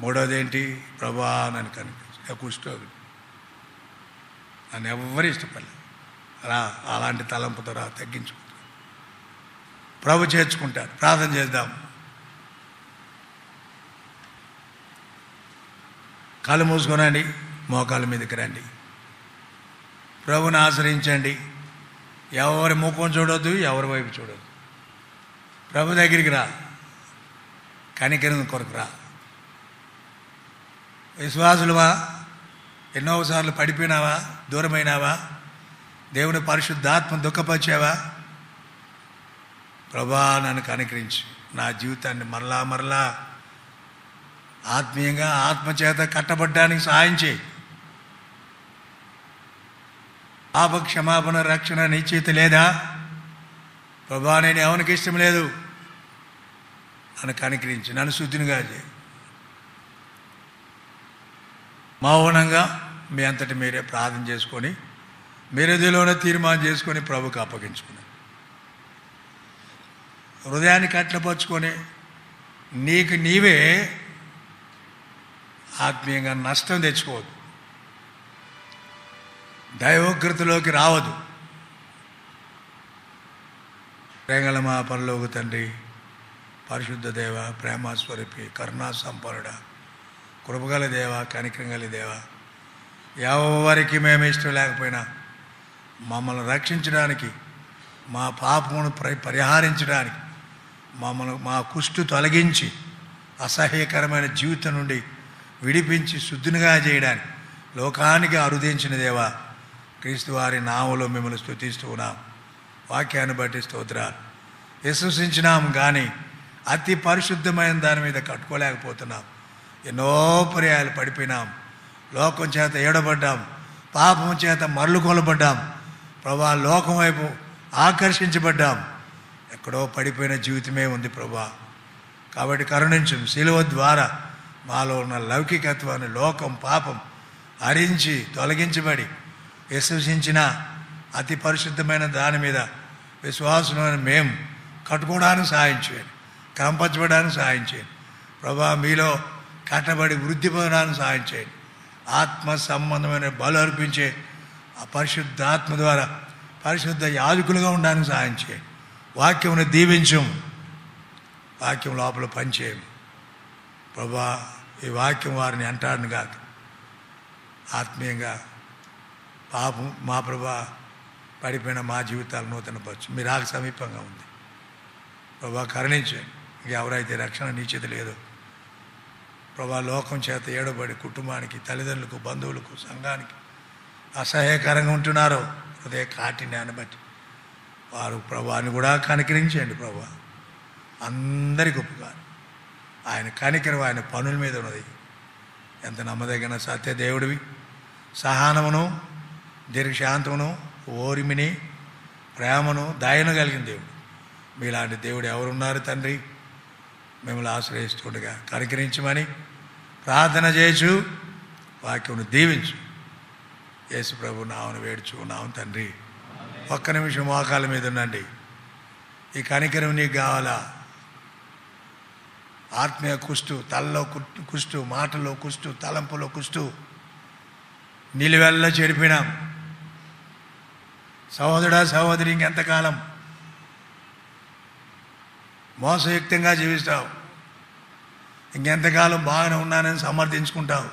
మూడవది ఏంటి? ప్రభా నన్ను కనిపించు. కుష్ఠరోగి, నన్ను ఎవరు ఇష్టపడలేదు. అలాంటి తలంపుతో తగ్గించుకుంటాడు. ప్రభు చేర్చుకుంటాడు. ప్రార్థన చేద్దాం. కళ్ళు మూసుకోనండి, మోకాళ్ళ మీదకి రండి, ప్రభుని ఆశ్రయించండి. ఎవరి ముఖం చూడొద్దు, ఎవరి వైపు చూడొద్దు. ప్రభు దగ్గరికి రా, కనికరం కొరకు రా. విశ్వాసులువా, ఎన్నోసార్లు పడిపోయినావా, దూరమైనావా, దేవుని పరిశుద్ధాత్మ దుఃఖపరిచావా? ప్రభా నన్ను కనికరించి నా జీవితాన్ని మరలా ఆత్మీయంగా ఆత్మచేత కట్టబడ్డానికి సహాయం చేయి. పాప క్షమాపణ, రక్షణ నీ చేతి లేదా? ప్రభా నేను ఎవరికి ఇష్టం లేదు, నన్ను కనికరించి నన్ను శుద్ధినిగా చేయి. మౌనంగా మీ అంతటి మీరే ప్రార్థన చేసుకొని మీరదిలోనే తీర్మానం చేసుకొని ప్రభుకి అప్పగించుకుని హృదయాన్ని కట్లపరుచుకొని నీకు నీవే ఆత్మీయంగా నష్టం తెచ్చుకోవద్దు, దైవోగ్రతలోకి రావద్దు. ప్రేంగళ మా పరలోక తండ్రి, పరిశుద్ధ దేవ, ప్రేమస్వరూపి, కరుణా సంపన్నుడ, కృపగల దేవ, కనికరం గల దేవ, ఎవరికి మేము ఇష్టం లేకపోయినా మమ్మల్ని రక్షించడానికి, మా పాపమును పరిహారించడానికి, మా కుష్టు తొలగించి అసహ్యకరమైన జీవితం నుండి విడిపించి శుద్ధినిగా చేయడానికి లోకానికి అరుదించిన దేవా, క్రీస్తు వారి నామములో మిమ్మల్ని స్తుతిస్తూ ఉన్నాం. వాక్యాన్ని బట్టి స్తోత్రాలు. విశ్వసించినాం కానీ అతి పరిశుద్ధమైన దాని మీద కట్టుకోలేకపోతున్నాం. ఎన్నో పర్యాయాలు పడిపోయినాం, లోకం చేత ఏడబడ్డాం, పాపం చేత మరలు కొలబడ్డాం ప్రభా, లోకం వైపు ఆకర్షించబడ్డాం. ఎక్కడో పడిపోయిన జీవితమే ఉంది ప్రభా. కాబట్టి కరుణించు. శిలువ ద్వారా మాలో ఉన్న లౌకికత్వాన్ని, లోకం, పాపం హరించి తొలగించబడి విశ్వసించిన అతి పరిశుద్ధమైన దాని మీద విశ్వాసమైన మేము కట్టుకోవడానికి సహాయం చేయండి, క్రమపరచబడడానికి సహాయం చేయండి ప్రభా. మీలో కట్టబడి వృద్ధి పొందడానికి సహాయం చేయండి. ఆత్మ సంబంధమైన బలు అర్పించే ఆ పరిశుద్ధాత్మ ద్వారా పరిశుద్ధ యాజకులుగా ఉండడానికి సహాయం చేయండి. వాక్యమును దీవించం, వాక్యం లోపల పనిచేయం ప్రభా. ఈ వాక్యం వారిని అంటాడును కాక ఆత్మీయంగా పాపం మా ప్రభా పడిపోయిన మా జీవితాలు నూతనపరచు. మీరు ఆకు సమీపంగా ఉంది ప్రభా, కరుణించండి. ఎవరైతే రక్షణ నిశ్చిత లేదో ప్రభా, లోకం చేత ఏడబడి కుటుంబానికి, తల్లిదండ్రులకు, బంధువులకు, సంఘానికి అసహ్యకరంగా ఉంటున్నారో హృదయ కాఠిన్యాన్ని బట్టి వారు ప్రభాని కూడా కనికరించండి ప్రభా. అందరికీ ఉపకారం. ఆయన కనికరం ఆయన పనుల మీద ఉన్నది. ఎంత నమ్మదగిన సత్య దేవుడివి. సహనమును, దీర్ఘశాంతమును, ఓరిమిని, ప్రేమను, దయను కలిగిన దేవుడు. మీలాంటి దేవుడు ఎవరున్నారు తండ్రి? మిమ్మల్ని ఆశ్రయిస్తుండగా కనికరించమని ప్రార్థన చేయొచ్చు. వాక్యమును దీవించు. యేసు ప్రభు నామమున వేడుచున్నాము తండ్రి. ఒక్క నిమిషం మోకాళ్ళ మీద ఉండండి. ఈ కనికరం నీకు కావాలా? ఆత్మీయ కుష్టు, తలలో కుష్టు, మాటలో కుష్టు, తలంపులో కుష్టు నిలువెల్లా చెడిపినాం. సహోదరుడా, సహోదరి, ఇంకెంతకాలం మోసయుక్తంగా జీవిస్తావు? ఇంకెంతకాలం బాగానే ఉన్నానని సమర్థించుకుంటావు?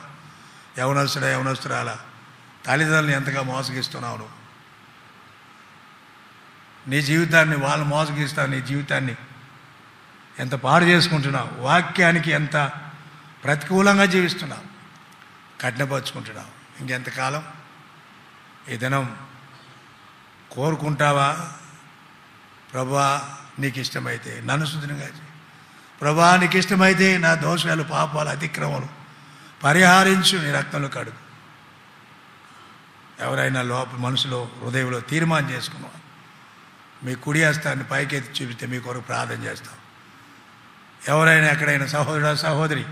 యవనస్తుడా, యవనస్తురాలా, తల్లిదండ్రులు ఎంతగా మోసగిస్తున్నావు నువ్వు? నీ జీవితాన్ని వాళ్ళు మోసగిస్తావు. నీ జీవితాన్ని ఎంత పాడు చేసుకుంటున్నావు? వాక్యానికి ఎంత ప్రతికూలంగా జీవిస్తున్నావు, కఠినపరుచుకుంటున్నావు. ఇంకెంతకాలం? ఈ దినం కోరుకుంటావా? ప్రభువా నీకు ఇష్టమైతే నన్ను శుద్ధిగా చేయి. ప్రభువా నీకు ఇష్టమైతే నా దోషాలు, పాపాలు, అతిక్రమలు పరిహారించు, నీ రక్తంలో కడుగు. ఎవరైనా లోపల మనసులో, హృదయంలో తీర్మానం చేసుకున్నావు, మీ కుడి హస్తాన్ని పైకెత్తి చూపిస్తే మీ కొరకు ప్రార్థన చేస్తాం. ఎవరైనా ఎక్కడైనా సహోదరుడా, సహోదరి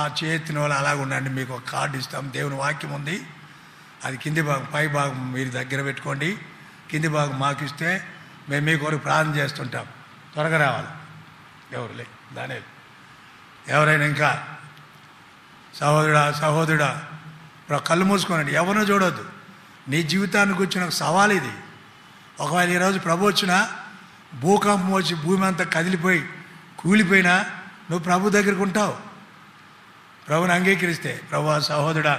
ఆ చేతిన వాళ్ళు అలాగ ఉండండి. మీకు ఒక కార్డు ఇస్తాం. దేవుని వాక్యం ఉంది, అది కింది భాగం, పై భాగం మీరు దగ్గర పెట్టుకోండి. కింది భాగం మాకు ఇస్తే మేము మీ కొరకు ప్రార్థన చేస్తుంటాం. త్వరగా రావాలి. ఎవరులే దాని ఎవరైనా ఇంకా సహోదరుడా, సహోదరుడా, కళ్ళు మూసుకోనండి. ఎవరినో చూడొద్దు. నీ జీవితానికి వచ్చిన ఒక సవాల్ ఇది. ఒకవేళ ఈరోజు ప్రభు వచ్చినా, భూకంపం వచ్చి భూమి అంతా కదిలిపోయి కూలిపోయినా నువ్వు ప్రభు దగ్గరికి ఉంటావు. ప్రభుని అంగీకరిస్తే, ప్రభు సహోదరుడా,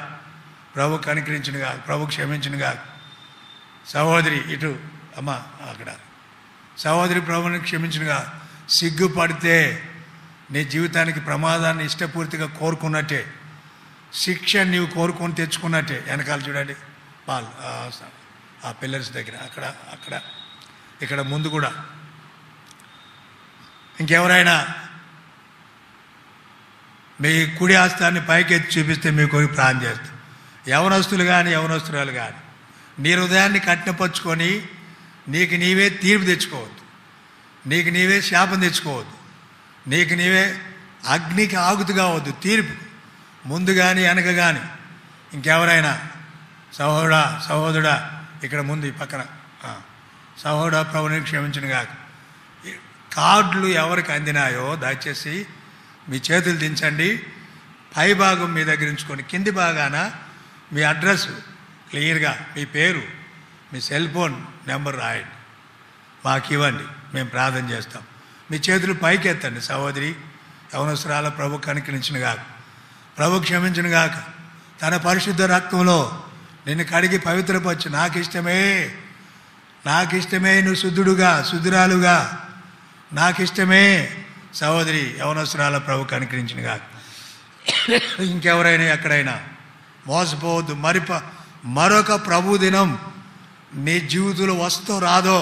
ప్రభు కనికరించునుగా, ప్రభు క్షమించునుగా. సహోదరి ఇటు అమ్మ అక్కడ, సహోదరి ప్రభుని క్షమించునుగా. సిగ్గుపడితే నీ జీవితానికి ప్రమాదాన్ని ఇష్టపూర్తిగా కోరుకున్నట్టే, శిక్ష నీవు కోరుకొని తెచ్చుకున్నట్టే. వెనకాల చూడండి, పాల్ ఆ పిల్లర్స్ దగ్గర, అక్కడ అక్కడ ఇక్కడ ముందు కూడా. ఇంకెవరైనా మీ కుడి హస్తాన్ని పైకెత్తి చూపిస్తే మీకు ప్రార్థన చేస్తాం. యవనస్తులు కానీ యవనస్తురాలు కానీ నీ హృదయాన్ని కఠినపరుచుకొని నీకు నీవే తీర్పు తెచ్చుకోవద్దు, నీకు నీవే శాపం తెచ్చుకోవద్దు, నీకు నీవే అగ్నికి ఆగుతు కావద్దు. తీర్పు ముందు కానీ వెనక కానీ. ఇంకెవరైనా సహోదరుడా, సహోదరుడా, ఇక్కడ ముందు ఈ పక్కన, సహోదరుడా ప్రభుని క్షమించును కాక. కార్డులు ఎవరికి అందినాయో దయచేసి మీ చేతులు దించండి. పై భాగం మీ దగ్గర ఉంచుకొని కింది భాగాన మీ అడ్రస్ క్లియర్గా, మీ పేరు, మీ సెల్ ఫోన్ నెంబర్ రాయండి, మాకు ఇవ్వండి, మేము ప్రార్థన చేస్తాం. మీ చేతులు పైకి ఎత్తండి. సహోదరి యవనస్తురాల ప్రభు కనికరించిన గాక, ప్రభు క్షమించిన గాక, తన పరిశుద్ధ రక్తంలో నిన్ను కడిగి పవిత్రపరచు. నాకు ఇష్టమే నువ్వు శుద్ధురాలుగా, నాకు ఇష్టమే. సహోదరి యవనస్తురాల ప్రభు కనికరించిన గాక. ఇంకెవరైనా ఎక్కడైనా మోసపోవద్దు. మరొక ప్రభు దినం నీ జీవితంలో వస్తో రాదో,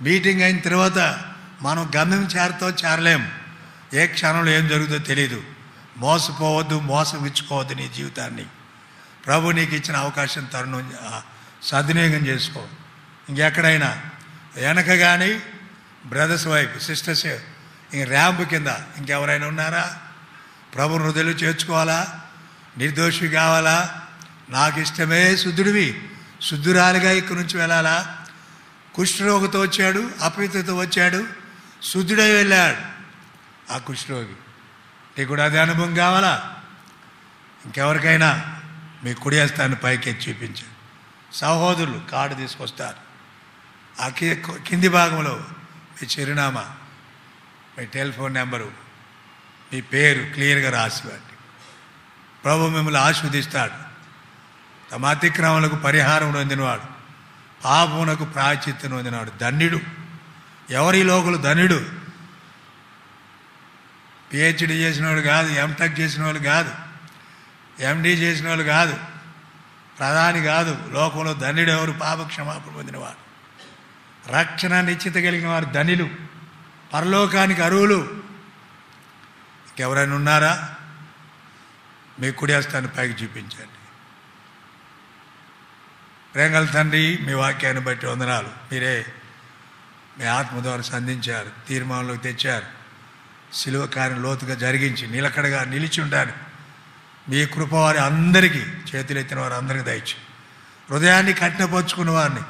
మీటింగ్ అయిన తర్వాత మనం గమ్యం చేరలేం. ఏ క్షణంలో ఏం జరుగుతుందో తెలీదు. మోసపోవద్దు, మోసగించుకోవద్దు నీ జీవితాన్ని. ప్రభు నీకు ఇచ్చిన అవకాశం తరుణం సద్వినియోగం చేసుకో. ఇంకెక్కడైనా వెనక కానీ బ్రదర్స్ వైపు, సిస్టర్స్ ఇంక ర్యాంప్ కింద ఇంకెవరైనా ఉన్నారా? ప్రభు హృదయలు చేర్చుకోవాలా? నిర్దోషి కావాలా? నాకు ఇష్టమే శుద్ధురాలిగా ఇక్కడి నుంచి వెళ్ళాలా? కుష్ఠరోగితో వచ్చాడు, అపవిత్రతో వచ్చాడు, శుద్ధుడై వెళ్ళాడు ఆ కుష్ఠరోగి. నీకు కూడా అదే అనుభవం కావాలా? ఇంకెవరికైనా మీ కుడి హస్తాన్ని పైకి ఎత్తి చూపించాడు. సహోదరులు కార్డు తీసుకొస్తారు. ఆ కింది భాగంలో మీ చిరునామా, మీ టెలిఫోన్ నెంబరు, మీ పేరు క్లియర్గా రాసివ్వండి. ప్రభు మిమ్మల్ని ఆశీర్వదిస్తాడు. తమ అతిక్రమలకు పరిహారం నొందినవాడు, పాపమునకు ప్రాయశ్చిత్తం నొందినవాడు ధన్యుడు. ఎవరి లోకులు ధన్యుడు? పిహెచ్డి చేసిన వాళ్ళు కాదు, ఎంటెక్ చేసిన వాళ్ళు కాదు, ఎండి చేసిన వాళ్ళు కాదు, ప్రధాని కాదు. లోకంలో ధన్యుడు ఎవరు? పాప క్షమాపణ పొందినవాడు, రక్షణ నిశ్చిత కలిగిన వారు ధన్యులు, పరలోకానికి అర్హులు. ఇంకెవరైనా ఉన్నారా? మీ కుడి హస్తాన్ని పైకి చూపించండి. ప్రేంగల తండ్రి, మీ వాక్యాన్ని బట్టి వందనాలు. మీరే మీ ఆత్మ ద్వారా సంధించారు, తీర్మానంలోకి తెచ్చారు. శిలువ కార్యం లోతుగా జరిగించి నిలకడగా నిలిచి ఉండాలి. మీ కృప వారి అందరికీ, చేతులెత్తిన వారు అందరికీ దయచి, హృదయాన్ని కఠినపరుచుకున్న వారిని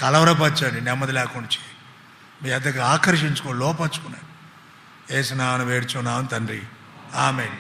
కలవరపరచండి, నెమ్మది లేకుండా చేయండి. మీ వద్దకు ఆకర్షించుకొని లోపరుచుకున్నాను. యేసు నామమున వేడుచున్నాము తండ్రి, ఆమేన్.